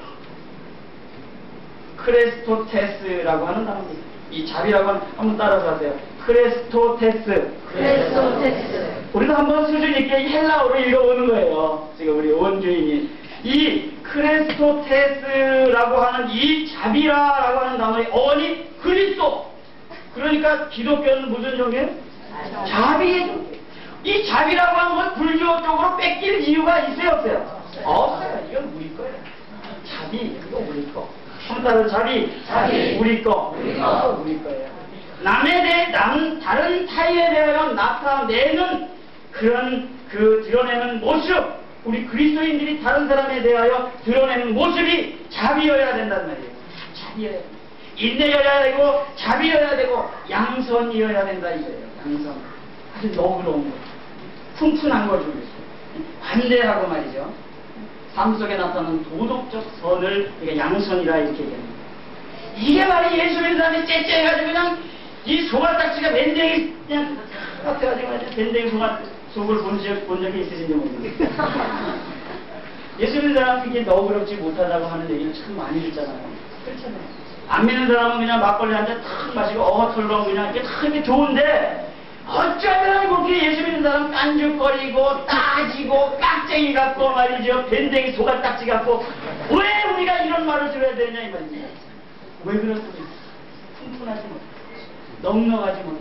크레스토테스라고 하는 단어입니다. 이 자비라고 하는, 한번 따라서 하세요. 크레스토테스. 우리도 한번 수준 있게 헬라어로 읽어보는 거예요. 지금 우리 원주인이. 이 크레스토테스라고 하는 이 자비라고 하는 단어의 어원이 그리스도. 그러니까 기독교는 무슨 종교예요? 자비의 종교. 이 자비라고 하는 건 불교 쪽으로 뺏길 이유가 있어요, 없어요? 없어요. 이건 우리 거예요. 자비, 이거 우리 거. 한따로 자비, 우리 거. 우리 거예요. 남에 대해, 다른 타인에 대하여 나타내는 그런 드러내는 모습, 우리 그리스도인들이 다른 사람에 대하여 드러내는 모습이 자비여야 된다는 말이에요. 자비여야 된다. 인내여야 되고, 자비여야 되고, 양선이어야 된다 이거예요. 양선. 아주 너그러운 거. 푼푼한 걸 주고 있어요. 관대하고 말이죠. 삶 속에 나타나는 도덕적 선을 양선이라 이렇게 얘기합니다. 이게 말이 예수 믿는 사람이 째째해가지고 그냥 이 소갈딱지가 밴댕이 그냥 같아가지고 밴댕이 속을 본 적이 있으신지 모르겠는데 예수 믿는 사람은 이게 너그럽지 못하다고 하는 얘기를 참 많이 듣잖아요. 그렇잖아요. 안 믿는 사람은 그냥 막걸리 한 잔 탁 마시고 털렁 그냥 이게 탁 이게 좋은데 어쩌면 그렇게 예수 믿는 사람 깐죽거리고 따지고 깍쟁이 같고 말이죠. 밴댕이 소갈딱지 같고 왜 우리가 이런 말을 들어야 되냐 이 말이지. 왜 그렇습니까? 풍분하지 못해. 넉넉하지 못해.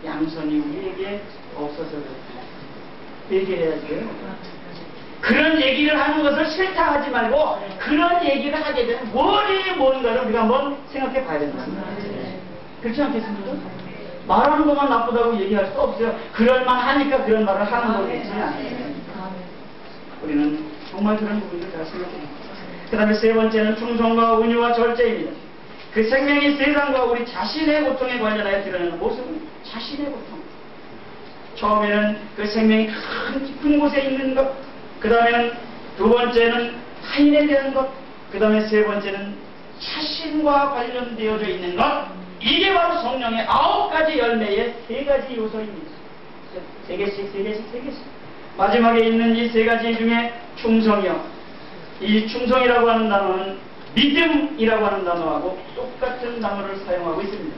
양선이 우리에게 없어서 그렇습니다. 얘기해야죠. 그런 얘기를 하는 것을 싫다 하지 말고 그런 얘기를 하게 되면 뭐니 뭔가를 우리가 한번 생각해 봐야 된다. 그렇지 않겠습니까? 말하는 것만 나쁘다고 얘기할 수 없어요. 그럴만 하니까 그런 말을 하는 거겠지. 우리는 정말 그런 부분들 잘 생각합니다. 그 다음에 세 번째는 충성과 은유와 절제입니다. 그 생명이 세상과 우리 자신의 고통에 관련하여 드러내는 모습은 자신의 고통. 처음에는 그 생명이 큰 깊은 곳에 있는 것, 그 다음에는 두 번째는 타인에 대한 것, 그 다음에 세 번째는 자신과 관련되어져 있는 것. 이게 바로 성령의 9가지 열매의 3가지 요소입니다. 3개씩. 마지막에 있는 이 3가지 중에 충성이요. 이 충성이라고 하는 단어는 믿음이라고 하는 단어하고 똑같은 단어를 사용하고 있습니다.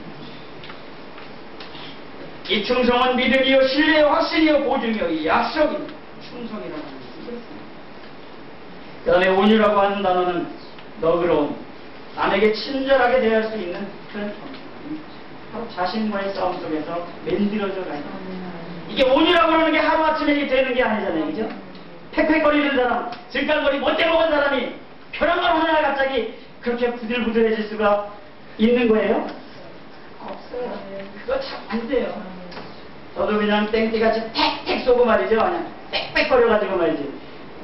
이 충성은 믿음이요, 신뢰요, 확신이요, 보증이요, 이 약속입니다. 충성이라고 하는 것은 그렇습니다. 그 다음에 온유라고 하는 단어는 너그러움, 남에게 친절하게 대할 수 있는 그런 바로 자신과의 싸움 속에서 만들어져 가요. 이게 온유라고 하는 게 하루아침에 이게 되는 게 아니잖아요. 그죠? 팩팩거리는 사람, 질깔거리 못돼 먹은 사람이 벼랑말 하나 갑자기 그렇게 부들부들해질 수가 있는 거예요? 없어요. 그거 참 안 돼요. 저도 그냥 땡띠같이 팩팩 쏘고 말이죠. 그냥 빽빽거려가지고 말이지.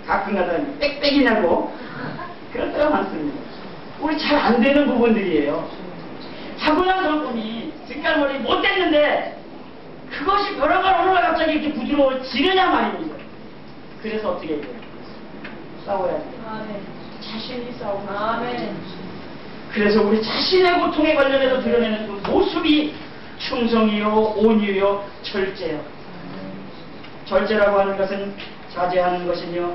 가끔가다 빽빽이냐고 그런 때가 많습니다. 우리 잘 안 되는 부분들이에요. 타고난 성품이 질깔머리 못됐는데 그것이 벼랑말 하나 갑자기 이렇게 부드러워지느냐 말입니다. 그래서 어떻게 해야 돼요? 싸워야 돼요. 자신이 싸우고. 그래서 우리 자신의 고통에 관련해서 드러내는 그 모습이 충성이요, 온유요, 절제요. 절제라고 하는 것은 자제하는 것이며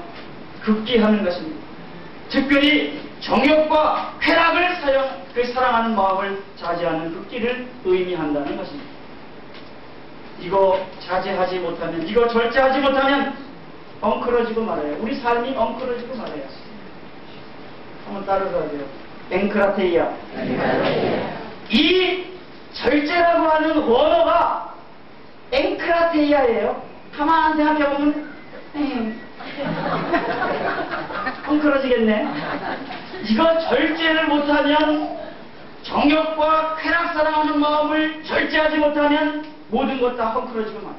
극기하는 것입니다. 특별히 정욕과 쾌락을 사랑하는 마음을 자제하는 극기를 의미한다는 것입니다. 이거 자제하지 못하면, 이거 절제하지 못하면 엉클어지고 말아요. 우리 삶이 엉클어지고 말아요. 한번 따라서 하세요. 앵크라테이아. 이 절제라고 하는 원어가 앵크라테이아예요. 가만 생각해보면 엉클어지겠네. 이거 절제를 못하면, 정욕과 쾌락 사랑하는 마음을 절제하지 못하면 모든 것 다 헝클어지고 말아요.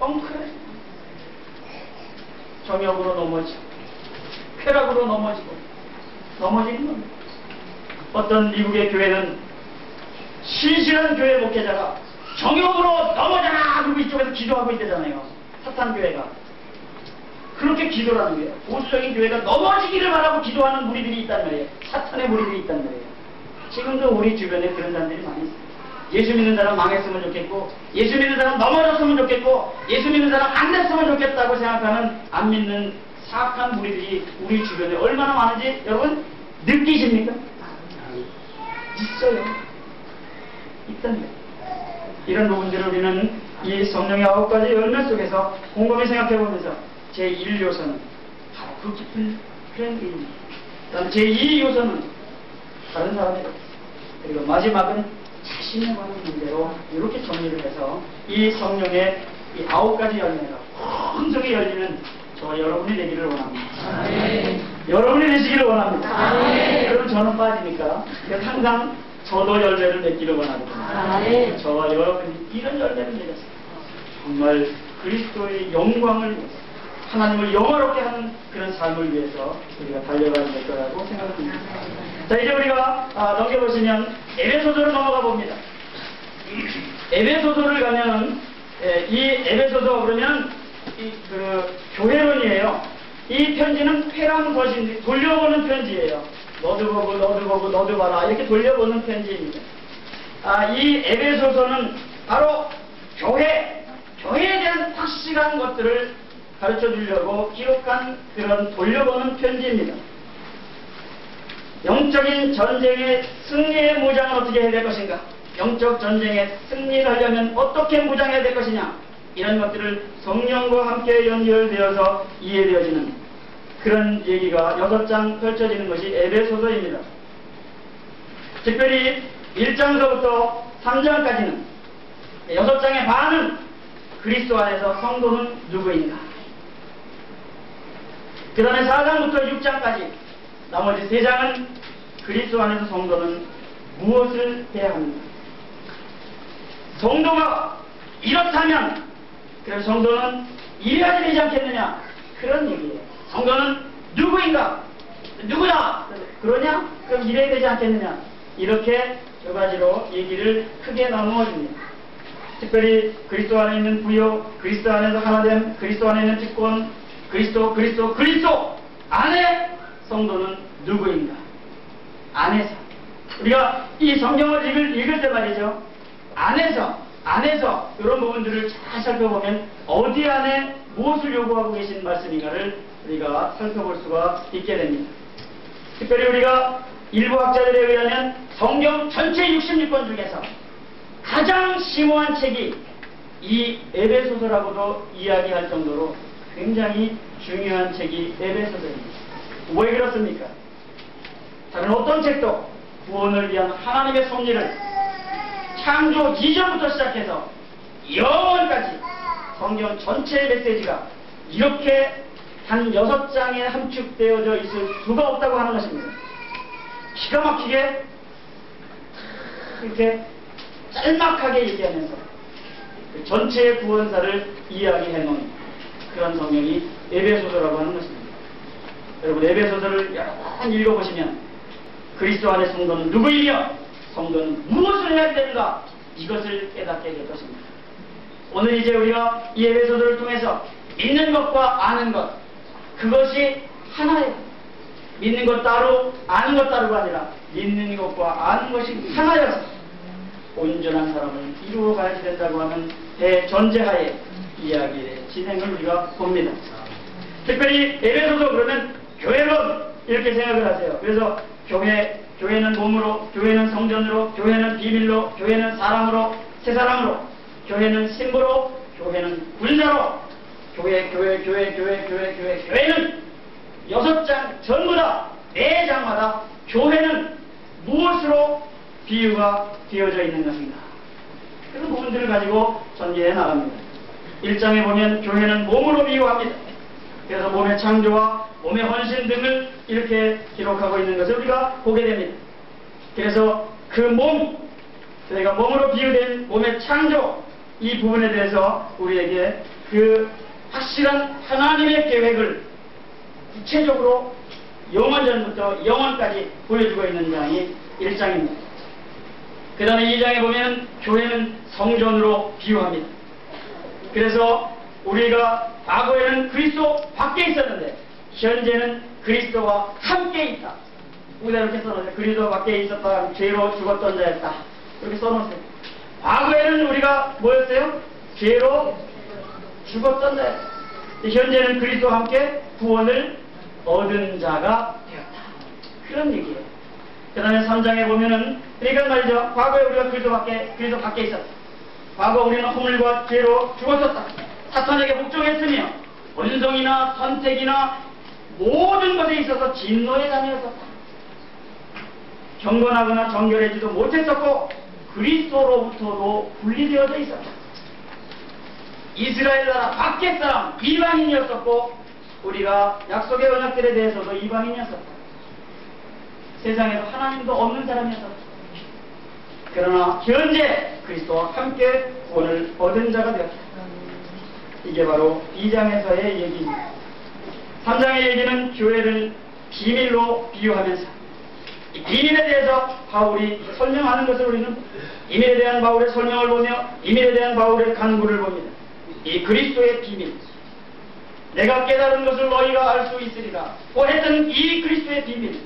엉클어지고 정욕으로 넘어지고 쾌락으로 넘어지는 겁니다. 어떤 미국의 교회는 신실한 교회 목회자가 정욕으로 넘어져라 그리고 이쪽에서 기도하고 있대잖아요. 사탄 교회가 그렇게 기도를 하는 거예요. 보수적인 교회가 넘어지기를 바라고 기도하는 무리들이 있단 말이에요. 사탄의 무리들이 있단 말이에요. 지금도 우리 주변에 그런 사람들이 많이 있어요. 예수 믿는 사람 망했으면 좋겠고, 예수 믿는 사람 넘어졌으면 좋겠고, 예수 믿는 사람 안 됐으면 좋겠다고 생각하는 안 믿는 사악한 무리들이 우리 주변에 얼마나 많은지 여러분 느끼십니까? 있어요. 있답니다. 이런 부분들을 우리는 이 성령의 9가지 열매 속에서 곰곰이 생각해보면서 제1요소는 바로 그 깊은 그런 의미입니다. 그다음 제2요소는 다른 사람의, 그리고 마지막은 자신에 관한 문제로 이렇게 정리를 해서 이 성령의 이 9가지 열매가 풍성히 열리는 저 여러분이 되기를 원합니다. 여러분이 되시기를 원합니다. 그럼 저는 빠지니까 항상 저도 열매를 맺기를 원하거든요. 저와 여러분이 이런 열매를 맺었습니다. 정말 그리스도의 영광을 위해서, 하나님을 영화롭게 하는 그런 삶을 위해서 우리가 달려가야 될 거라고 생각합니다. 자, 이제 우리가 넘겨보시면 에베소서로 넘어가 봅니다. 에베소서를 가면 이 에베소서 그러면 그 교회론이에요. 이 편지는 회랑거신, 돌려보는 편지예요. 너도 보고 너도 보고 너도 봐라 이렇게 돌려보는 편지입니다. 이 에베소서는 바로 교회에 대한 확실한 것들을 가르쳐 주려고 기록한 그런 돌려보는 편지입니다. 영적인 전쟁의 승리의 무장은 어떻게 해야 될 것인가? 영적 전쟁에 승리를 하려면 어떻게 무장해야 될 것이냐? 이런 것들을 성령과 함께 연결되어서 이해되어지는 그런 얘기가 6장 펼쳐지는 것이 에베소서입니다. 특별히 1장서부터 3장까지는 6장의 반은 그리스도 안에서 성도는 누구인가? 그 다음에 4장부터 6장까지 나머지 3장은 그리스도 안에서 성도는 무엇을 해야 합니까? 성도가 이렇다면 그래서 성도는 이래야 되지 않겠느냐? 그런 얘기예요. 성도는 누구인가? 누구다? 그러냐? 그럼 이래야 되지 않겠느냐? 이렇게 두 가지로 얘기를 크게 나누어 줍니다. 특별히 그리스도 안에 있는 부요, 그리스도 안에서 하나됨, 그리스도 안에 있는 직권, 그리스도 안에 성도는 누구인가? 안에서. 우리가 이 성경을 읽을 때 말이죠. 안에서 이런 부분들을 잘 살펴보면 어디 안에 무엇을 요구하고 계신 말씀인가를 우리가 살펴볼 수가 있게 됩니다. 특별히 우리가 일부 학자들에 의하면 성경 전체 66권 중에서 가장 심오한 책이 이 에베소서라고도 이야기할 정도로 굉장히 중요한 책이 에베소서입니다. 왜 그렇습니까? 다른 어떤 책도 구원을 위한 하나님의 섭리를 창조 이전부터 시작해서 영원까지 성경 전체의 메시지가 이렇게 단 6장에 함축되어져 있을 수가 없다고 하는 것입니다. 기가 막히게 이렇게 짤막하게 얘기하면서 그 전체의 구원사를 이야기해 놓은 그런 성경이 에베소서라고 하는 것입니다. 여러분, 에베소서를 여러 번 읽어보시면 그리스도 안의 성도는 누구이며 성도는 무엇을 해야 되는가, 이것을 깨닫게 될 것입니다. 오늘 이제 우리가 이 에베소서를 통해서 믿는 것과 아는 것, 그것이 하나예요. 믿는 것 따로 아는 것 따로가 아니라 믿는 것과 아는 것이 하나여서 온전한 사람을 이루어 가야지 된다고 하는 대전제하에 이야기의 진행을 우리가 봅니다. 특별히 에베소서 그러면 교회론 이렇게 생각을 하세요. 그래서 교회는 몸으로, 교회는 성전으로, 교회는 비밀로, 교회는 사랑으로, 새 사랑으로, 교회는 신부로, 교회는 군사로, 교회는 6장 전부 다, 4장마다 교회는 무엇으로 비유가 되어져 있는 것인가. 그런 부분들을 가지고 전개해 나갑니다. 1장에 보면 교회는 몸으로 비유합니다. 그래서 몸의 창조와 몸의 헌신 등을 이렇게 기록하고 있는 것을 우리가 보게 됩니다. 그래서 그 몸, 저희가 몸으로 비유된 몸의 창조, 이 부분에 대해서 우리에게 그 확실한 하나님의 계획을 구체적으로 영원전부터 영원까지 보여주고 있는 장이 1장입니다. 그 다음에 2장에 보면 교회는 성전으로 비유합니다. 그래서 우리가 과거에는 그리스도 밖에 있었는데 현재는 그리스도와 함께 있다. 우리가 이렇게 써놓으세요. 그리스도 밖에 있었다. 죄로 죽었던 자였다. 이렇게 써놓으세요. 과거에는 우리가 뭐였어요? 죄로 죽었던 자였다. 현재는 그리스도와 함께 구원을 얻은 자가 되었다. 그런 얘기예요. 그 다음에 3장에 보면은, 그러니까 말이죠. 과거에 우리가 그리스도 밖에 있었다. 과거 우리는 허물과 죄로 죽었었다. 사탄에게 복종했으며 본성이나 선택이나 모든 것에 있어서 진노의 자녀였었다. 경건하거나 정결해지도 못했었고 그리스도로부터도 분리되어져 있었다. 이스라엘 나라 밖의 사람, 이방인이었었고 우리가 약속의 언약들에 대해서도 이방인이었었다. 세상에도 하나님도 없는 사람이었었다. 그러나 현재 그리스도와 함께 구원을 얻은 자가 되었다. 이게 바로 2장에서의 얘기입니다. 3장의 얘기는 교회를 비밀로 비유하면서 이 비밀에 대해서 바울이 설명하는 것을 우리는 비밀에 대한 바울의 설명을 보며 비밀에 대한 바울의 간구를 봅니다. 이 그리스도의 비밀, 내가 깨달은 것을 너희가 알 수 있으리라 고 했던 이 그리스도의 비밀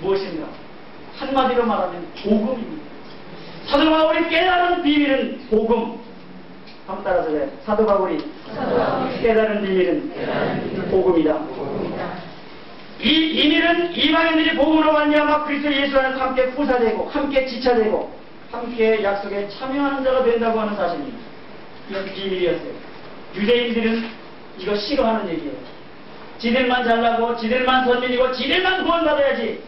무엇인가? 한마디로 말하면 복음입니다. 사도 바울이 깨달은 비밀은 복음. 한번 따라서 그래. 사도 바울이 깨달은 비밀은 복음이다. 이 비밀은 이방인들이 복음으로 말미암아 그리스도 예수 안에서 함께 후사되고 함께 지차되고 함께 약속에 참여하는 자가 된다고 하는 사실입니다. 이건 비밀이었어요. 유대인들은 이거 싫어하는 얘기예요. 지들만 잘나고 지들만 선민이고 지들만 구원받아야지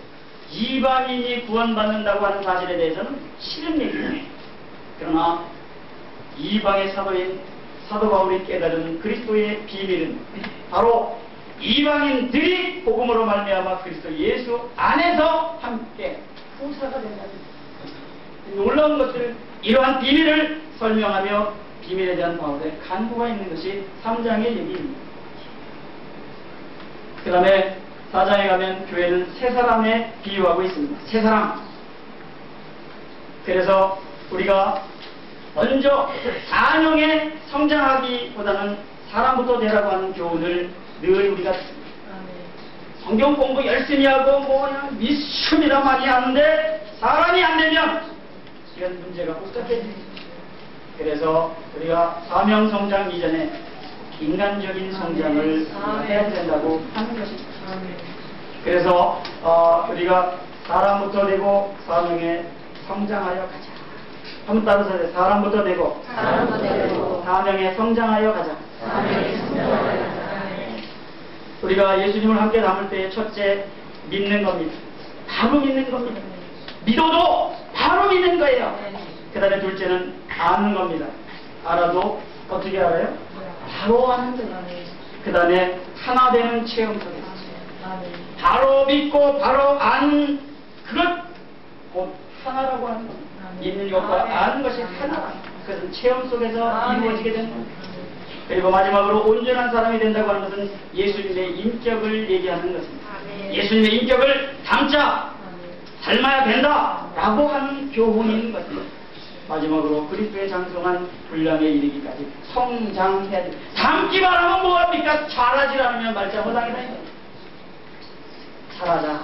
이방인이 구원받는다고 하는 사실에 대해서는 싫은 얘기예요. 그러나 이방의 사도인 사도 바울이 깨달은 그리스도의 비밀은 바로 이방인들이 복음으로 말미암아 그리스도 예수 안에서 함께 후사가 된다는 놀라운 것을, 이러한 비밀을 설명하며 비밀에 대한 바울의 간구가 있는 것이 3장의 얘기입니다. 그 다음에 4장에 가면 교회는 새 사람에 비유하고 있습니다. 새 사람. 그래서 우리가 먼저 사명에 성장하기보다는 사람부터 되라고 하는 교훈을 늘 우리가 듣습니다. 성경 공부 열심히 하고 뭐 그냥 미수미다 많이 하는데 사람이 안 되면 이건 문제가 복잡해집니다. 그래서 우리가 사명 성장 이전에 인간적인 성장을 해야 된다고 하는 것입니다. 그래서 우리가 사람부터 되고 사명에 성장하여 가자. 한번 따라서 사람부터 되고 사명에 성장하여 가자. 사람부터 되고 사명에 성장하여 가자. 사명에 성장하여 가자. 우리가 예수님을 함께 담을 때 첫째 믿는 겁니다. 바로 믿는 겁니다. 믿어도 바로 믿는 거예요. 그 다음에 둘째는 아는 겁니다. 알아도 어떻게 알아요? 바로 아는 거예요. 그 다음에 하나 되는 체험 속에서 바로 믿고 바로 아는 그것 곧 하나라고 하는 겁니다. 믿는 것과 아는 것이 하나. 그것은 체험 속에서 이루어지게 되는 겁니다. 그리고 마지막으로 온전한 사람이 된다고 하는 것은 예수님의 인격을 얘기하는 것입니다. 예수님의 인격을 닮아야 된다라고 하는 교훈인 것입니다. 마지막으로 그리스도의 장성한 분량에 이르기까지 성장해야 됩니다. 닮기만 하면 뭐합니까? 잘하지 않으면 말자 못하게 됩니다. 잘하자.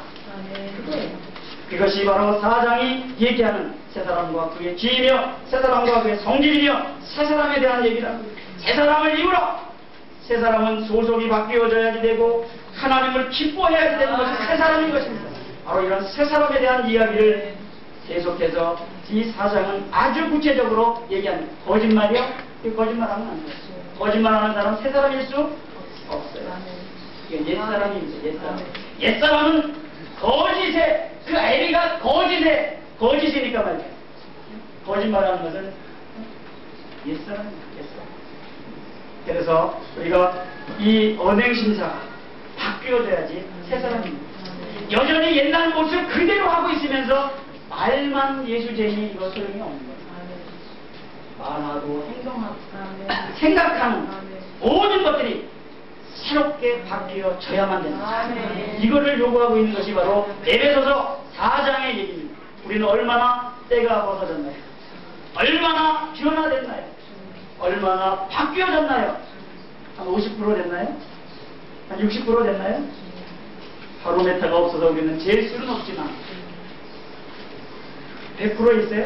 그것이 바로 4장이 얘기하는 새 사람과 그의 지이며 새 사람과 그의 성질이며 새 사람에 대한 얘기다. 새 사람을 이루라. 새 사람은 소속이 바뀌어져야지 되고 하나님을 기뻐해야지 되는 것이 새 사람인 것입니다. 바로 이런 새 사람에 대한 이야기를 계속해서 이 4장은 아주 구체적으로 얘기합니다. 거짓말이요? 거짓말하면 안 돼요. 거짓말하는 사람 새 사람일 수 없어요. 이게 옛사람입니다. 옛사람. 옛사람은 거짓에 그 애비가 거짓이니까 말이에요. 거짓말하는 것은 옛사람입니다. 옛사람. 그래서 우리가 이 언행심사가 바뀌어져야지 새 사람입니다. 여전히 옛날 모습 그대로 하고 있으면서 말만 예수쟁이 이거 소용이 없는 거예요. 말하고 행동하고 생각하는 모든 것들이 새롭게 바뀌어져야만 된다. 이거를 요구하고 있는 것이 바로 에베소서 4장의 얘기입니다. 우리는 얼마나 때가 벗어졌나요? 얼마나 변화됐나요? 얼마나 바뀌어졌나요? 한 50% 됐나요? 한 60% 됐나요? 바로메타가 없어서 우리는 잴 수는 없지만 100% 있어요?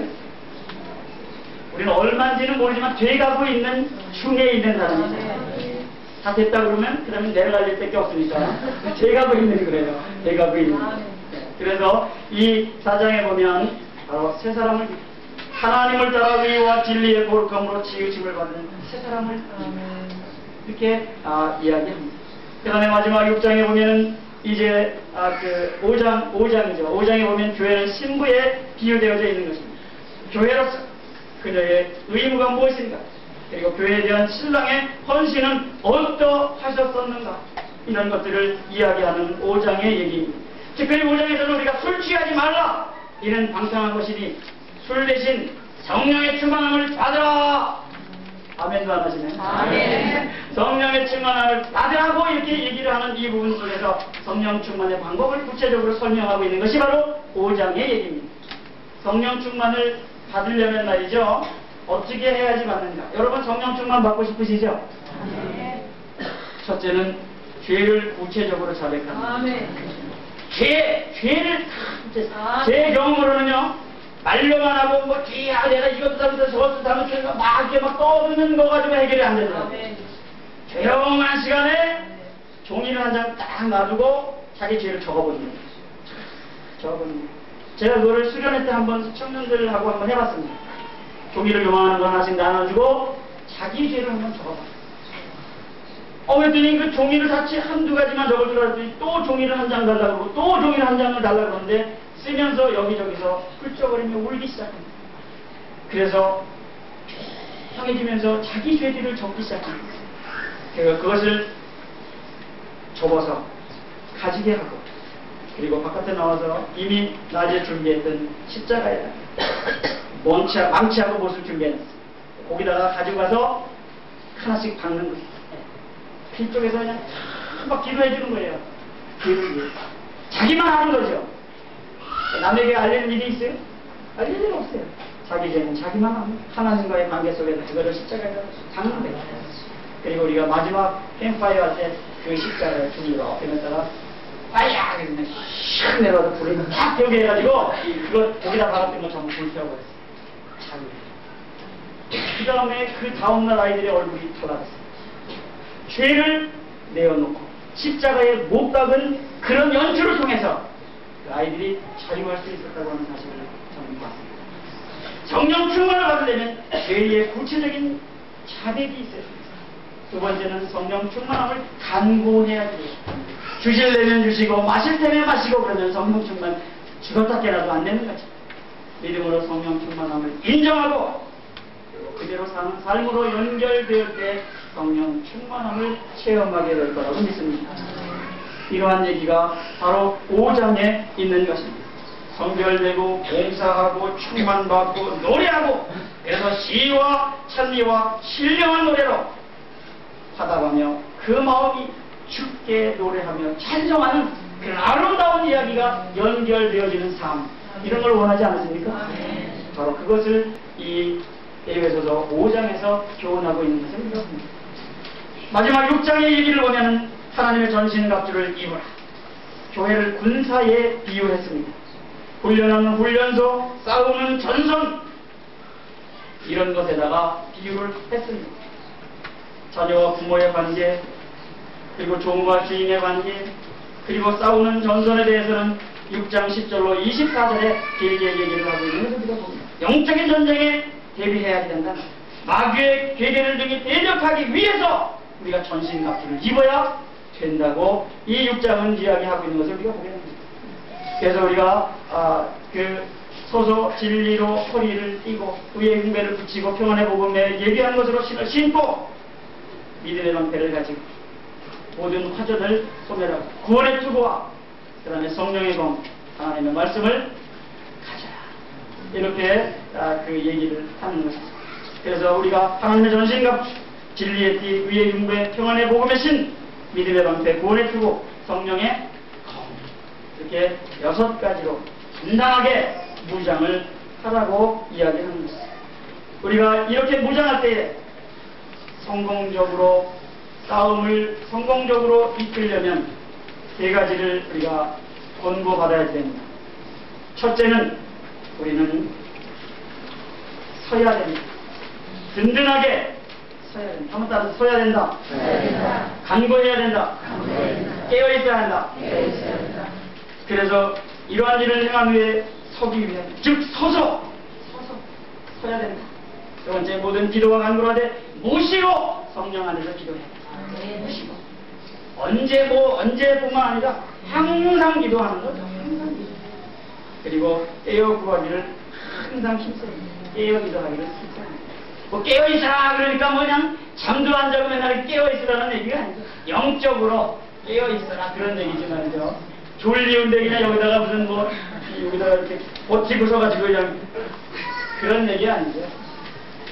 우리는 얼마인지는 모르지만 돼가고 있는 중에 있는 사람이잖아요. 다 됐다 그러면 그 다음에 내려갈 일밖에 없으니까 돼가고 있는 거예요. 돼가고 있는 거예요. 그래서 이 4장에 보면 바로 새 사람을 하나님을 따라 의와 진리의 거룩함으로 치유침을 받는 새 사람을 이렇게 이야기합니다. 그 다음에 마지막 6장에 보면은 이제 그 5장이죠. 5장에 보면 교회는 신부에 비유되어져 있는 것입니다. 교회로서 그녀의 의무가 무엇인가? 그리고 교회에 대한 신랑의 헌신은 어떠하셨었는가? 이런 것들을 이야기하는 5장의 얘기입니다. 특별히 5장에서는 우리가 술 취하지 말라! 이는 방탕한 것이니 술 대신 성령의 충만함을 받으라! 아멘도 안 하시네요. 아멘. 성령의 충만함을 받으라고 이렇게 얘기를 하는 이 부분 속에서 성령 충만의 방법을 구체적으로 설명하고 있는 것이 바로 5장의 얘기입니다. 성령 충만을 받으려면 말이죠. 어떻게 해야지 받는가? 여러분 성령 충만 받고 싶으시죠? 아멘. 첫째는 죄를 구체적으로 자백합니다. 아멘. 죄를 제 경험으로는요. 말로만 하고 뭐 뒤야 내가 이것도 잘못해서 저것도 잘못해서 막 이렇게 막 떠드는 거 가지고 해결이 안 되더라고요. 조용한 시간에 종이를 한 장 딱 놔두고 자기 죄를 적어보는 거예요. 적어보는 거예요. 제가 그거를 수련회 때 한번 청년들하고 한번 해봤습니다. 종이를 요만한 거 하나씩 나눠주고 자기 죄를 한번 적어봐요. 그랬더니 그 종이를 같이 한두 가지만 적을 줄 알았더니 또 종이를 한 장 달라고 그러고 또 종이를 한 장을 달라고 그러는데 쓰면서 여기저기서 훌쩍거리며 울기 시작합니다. 그래서 조용해지면서 자기 죄들을 적기 시작합니다. 그것을 접어서 가지게 하고 그리고 바깥에 나와서 이미 낮에 준비했던 십자가에 망치하고 못을 준비했어요. 거기다가 가지고 가서 하나씩 박는 거예요. 뒤쪽에서 그냥 막 기도해 주는 거예요. 자기만 하는 거죠. 남에게 알릴 일이 있어요? 알릴 일 없어요. 자기 죄는 자기만 하면 하나님과의 관계 속에서 그거를 십자가에서 박는 거예요. 그리고 우리가 마지막 캠파이어 할 때 그 십자가를 주니까 그랬다가 빠야! 그러면 슉 내려와서 불을 탁 펴게 해가지고 그거 거기다 박았던 거 전부 불 펴버렸어요. 그 다음에 그 다음날 아이들의 얼굴이 돌아갔어요. 죄를 내어놓고 십자가에 못 박은 그런 연출을 통해서 그 아이들이 자유할 수 있었다고 하는 사실을 저는 봤습니다. 성령 충만을 받으려면 죄의 구체적인 자백이 있어야 됩니다. 두 번째는 성령 충만함을 간구해야 돼요. 주실려면 주시고 마실 때면 마시고 그러면 성령 충만 죽었다 깨라도 안 되는 거죠. 믿음으로 성령 충만함을 인정하고 그대로 사는 삶으로 연결될 때 성령 충만함을 체험하게 될 거라고 믿습니다. 이러한 얘기가 바로 5장에 있는 것입니다. 성결되고 봉사하고 충만받고 노래하고 그래서 시와 찬미와 신령한 노래로 화답하며 그 마음이 주께 노래하며 찬송하는 그런 아름다운 이야기가 연결되어지는 삶, 이런 걸 원하지 않으십니까? 바로 그것을 이 에베소서 5장에서 교훈하고 있는 것을 믿습니다. 마지막 6장의 얘기를 보면 하나님의 전신갑주를 입으라. 교회를 군사에 비유했습니다. 훈련하는 훈련소, 싸우는 전선, 이런 것에다가 비유를 했습니다. 자녀와 부모의 관계, 그리고 종과 주인의 관계, 그리고 싸우는 전선에 대해서는 6장 10절로 24절에 길게 얘기를 하고 있는 것을 우리가 봅니다. 영적인 전쟁에 대비해야 된다. 마귀의 괴계를 등에 대적하기 위해서 우리가 전신갑주를 입어야 된다고 이 6장은 이야기하고 있는 것을 우리가 보게 됩니다. 그래서 우리가 그 소소 진리로 허리를 띠고 의의 흉배를 붙이고 평안의 복음에 예비한 것으로 신을 신고 믿음의 방패를 가지고 모든 화전을 소멸하고 구원의 투구와 그 다음에 성령의 검 하나님의 말씀을 가져라. 이렇게 그 얘기를 하는 것입니다. 그래서 우리가 하나님의 전신갑주, 진리의 띠, 의의 흉배, 평안의 복음의 신, 믿음의 방패, 구원의 투구, 성령의 검, 이렇게 6가지로 단단하게 무장을 하라고 이야기하는 것입니다. 우리가 이렇게 무장할 때에 성공적으로 싸움을 성공적으로 이끌려면 3가지를 우리가 권고받아야 됩니다. 첫째는 우리는 서야 됩니다. 든든하게 서야 된다. 한번 따라서 서야 된다. 간구해야 된다. 깨어 있어야 한다. 그래서 이러한 일을 행한 후에 서기 위해 즉 서서 서야 된다. 두 번째, 모든 기도와 간구를 하되 무시로 성령 안에서 기도해야 된다. 무시고 언제뿐만 아니라 항상 기도하는 거죠. 항상 기도. 그리고 깨어 구하기를 항상 힘써요. 깨어 기도하기를 힘써요. 뭐 깨어 있으라 그러니까 뭐 그냥 잠도 안 자고 맨날 깨어 있으라는 얘기가 아니죠. 영적으로 깨어 있으라 그런 얘기지 말이죠. 졸리운데 그냥 여기다가 무슨 뭐 여기다가 이렇게 버티고 서가지고 그냥 그런 얘기 아니죠.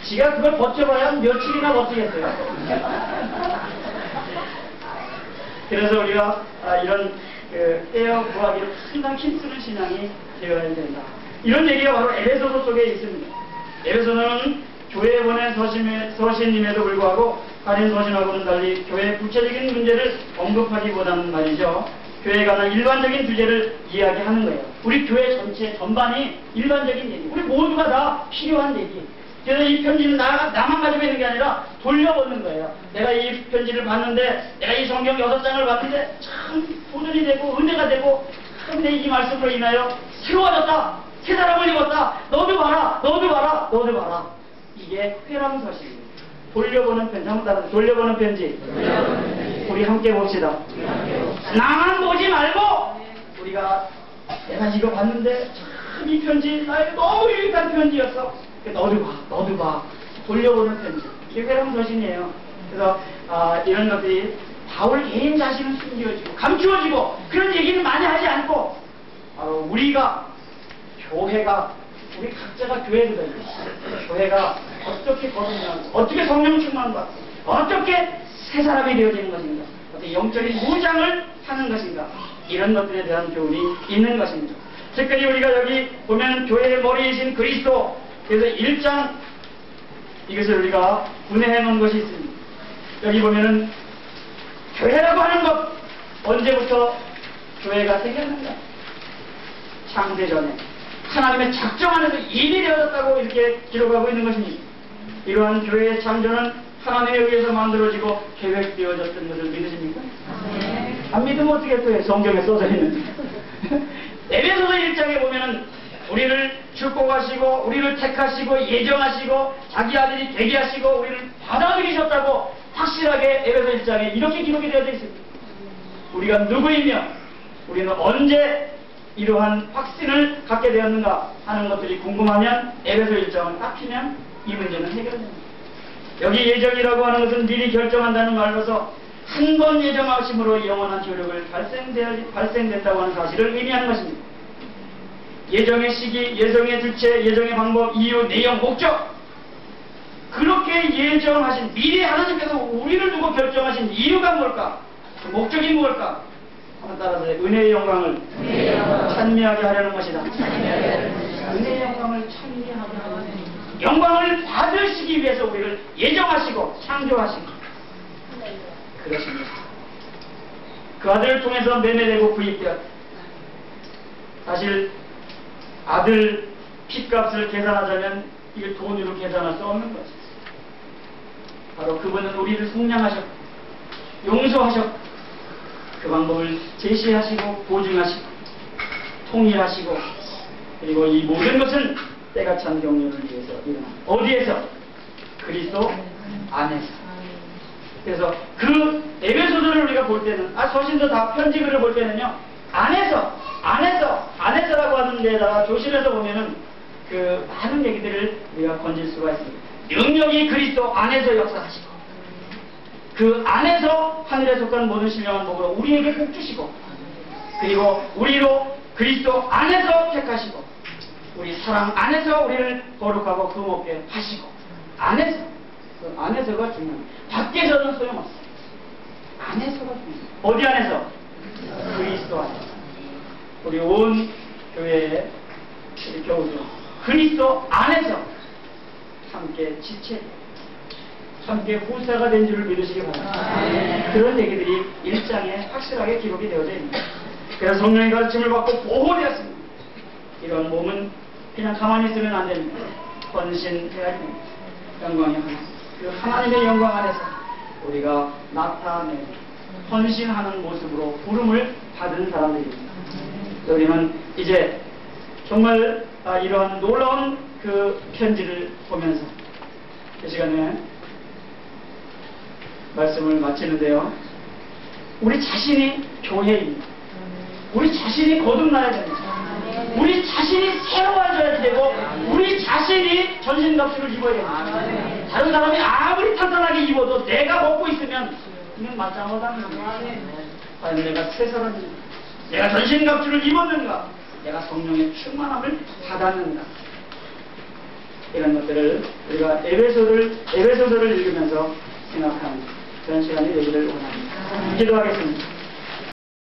지가 그걸 버텨봐야 며칠이나 버티겠어요. 그래서 우리가 이런 깨어 구하기를 항상 힘쓰는 신앙이 되어야 된다. 이런 얘기가 바로 에베소서 속에 있습니다. 에베소서는 교회에 보낸 서신임에도 불구하고 다른 서신하고는 달리 교회의 구체적인 문제를 언급하기보다는 말이죠. 교회에 관한 일반적인 주제를 이야기하는 거예요. 우리 교회 전체 전반이 일반적인 얘기. 우리 모두가 다 필요한 얘기. 그래서 이 편지는 나만 가지고 있는 게 아니라 돌려보는 거예요. 내가 이 편지를 봤는데, 내가 이 성경 6장을 봤는데 참 도전이 되고 은혜가 되고 참 내 이 말씀으로 인하여 새로워졌다. 새 사람을 입었다. 너도 봐라. 너도 봐라. 너도 봐라. 이게 회람서식입니다. 돌려보는 편지. 한번 따라서 돌려보는 편지. 우리 함께 봅시다. 나만 보지 말고 우리가 내가 이거 봤는데 참 이 편지 나에게 너무 유익한 편지였어. 너도 봐. 너도 봐. 돌려보는 편지. 이게 회람서신이에요. 그래서 이런 것들이 바울 개인 자신은 숨겨지고 감추어지고 그런 얘기는 많이 하지 않고 바로 우리가 교회가 우리 각자가 교회거든요. 교회가 어떻게 거듭나고 어떻게 성령 충만받고 어떻게 새 사람이 되어지는 것인가, 어떻게 영적인 무장을 하는 것인가, 이런 것들에 대한 교훈이 있는 것입니다. 특별히 우리가 여기 보면 교회의 머리이신 그리스도, 그래서 1장 이것을 우리가 분해해 놓은 것이 있습니다. 여기 보면은 교회라고 하는 것, 언제부터 교회가 생겼는가? 창세전에 하나님의 작정 안에서 일이 되어졌다고 이렇게 기록하고 있는 것입니다. 이러한 교회의 창조는 하나님에 의해서 만들어지고 계획되어졌던 것을 믿으십니까? 안 믿으면 어떻게 또 성경에 써져 있는지. 에베소서 1장에 보면은 우리를 축복하시고 우리를 택하시고 예정하시고 자기 아들이 되게 하시고 우리를 받아들이셨다고 확실하게 에베소 1장에 이렇게 기록이 되어 있습니다. 우리가 누구이며 우리는 언제 이러한 확신을 갖게 되었는가 하는 것들이 궁금하면 에베소 1장을 딱 피면 이 문제는 해결됩니다. 여기 예정이라고 하는 것은 미리 결정한다는 말로서 한 번 예정하심으로 영원한 효력을 발생된다고 하는 사실을 의미하는 것입니다. 예정의 시기, 예정의 주체, 예정의 방법, 이유, 내용, 목적, 그렇게 예정하신, 미리 하나님께서 우리를 두고 결정하신 이유가 뭘까? 그 목적이 뭘까? 한번 따라서 은혜의 영광을 찬미하게 하려는 것이다. 은혜의 영광을 찬미하게 하려는 것이다. 영광을 받으시기 위해서 우리를 예정하시고 창조하시고 그렇습니다. 그 아들을 통해서 매매되고 구입되었다. 사실 아들 핏값을 계산하자면 이게 돈으로 계산할 수 없는 것이죠. 바로 그분은 우리를 속량하셨고 용서하셨고 그 방법을 제시하시고 보증하시고 통일하시고 그리고 이 모든 것은 때가 찬 경륜을 위해서 일어납니다. 어디에서? 그리스도 안에서. 그래서 그 에베소서를 우리가 볼 때는 서신도 다 편지글을 볼 때는요 안에서라고 하는 데다가 조심해서 보면은 그 많은 얘기들을 우리가 건질 수가 있습니다. 능력이 그리스도 안에서 역사하시고 그 안에서 하늘에 속한 모든 신령한 복으로 우리에게 복 주시고 그리고 우리로 그리스도 안에서 택하시고 우리 사랑 안에서 우리를 거룩하고 금없게 하시고 안에서 그 안에서가 중요합니다. 밖에서는 소용없어요. 안에서가 중요합니다. 어디 안에서? 그리스도 안에서. 우리 온 교회의 우리 교우들 그리스도 안에서 함께 지체 함께 후사가 된 줄을 믿으시기 바랍니다. 그런 얘기들이 1장에 확실하게 기록이 되어져 있습니다. 그래서 성령의 가르침을 받고 보호되었습니다. 이런 몸은 그냥 가만히 있으면 안 됩니다. 헌신해야 됩니다. 영광이 하나님. 그 하나님의 영광 안에서 우리가 나타내고 헌신하는 모습으로 부름을 받은 사람들입니다. 우리는 이제 정말 이러한 놀라운 그 편지를 보면서 이 시간에 말씀을 마치는데요. 우리 자신이 교회입니다. 우리 자신이 거듭나야 됩니다. 우리 자신이 새로워져야 되고 우리 자신이 전신갑주를 입어야 됩니다. 다른 사람이 아무리 탄탄하게 입어도 내가 먹고 있으면 그냥 마땅하다는 거예요. 과연 내가 새 사람인가? 내가 전신갑주를 입었는가? 내가 성령의 충만함을 받았는가? 이런 것들을 우리가 에베소서를 읽으면서 생각하는 그런 시간이 되기를 원합니다. 기도하겠습니다.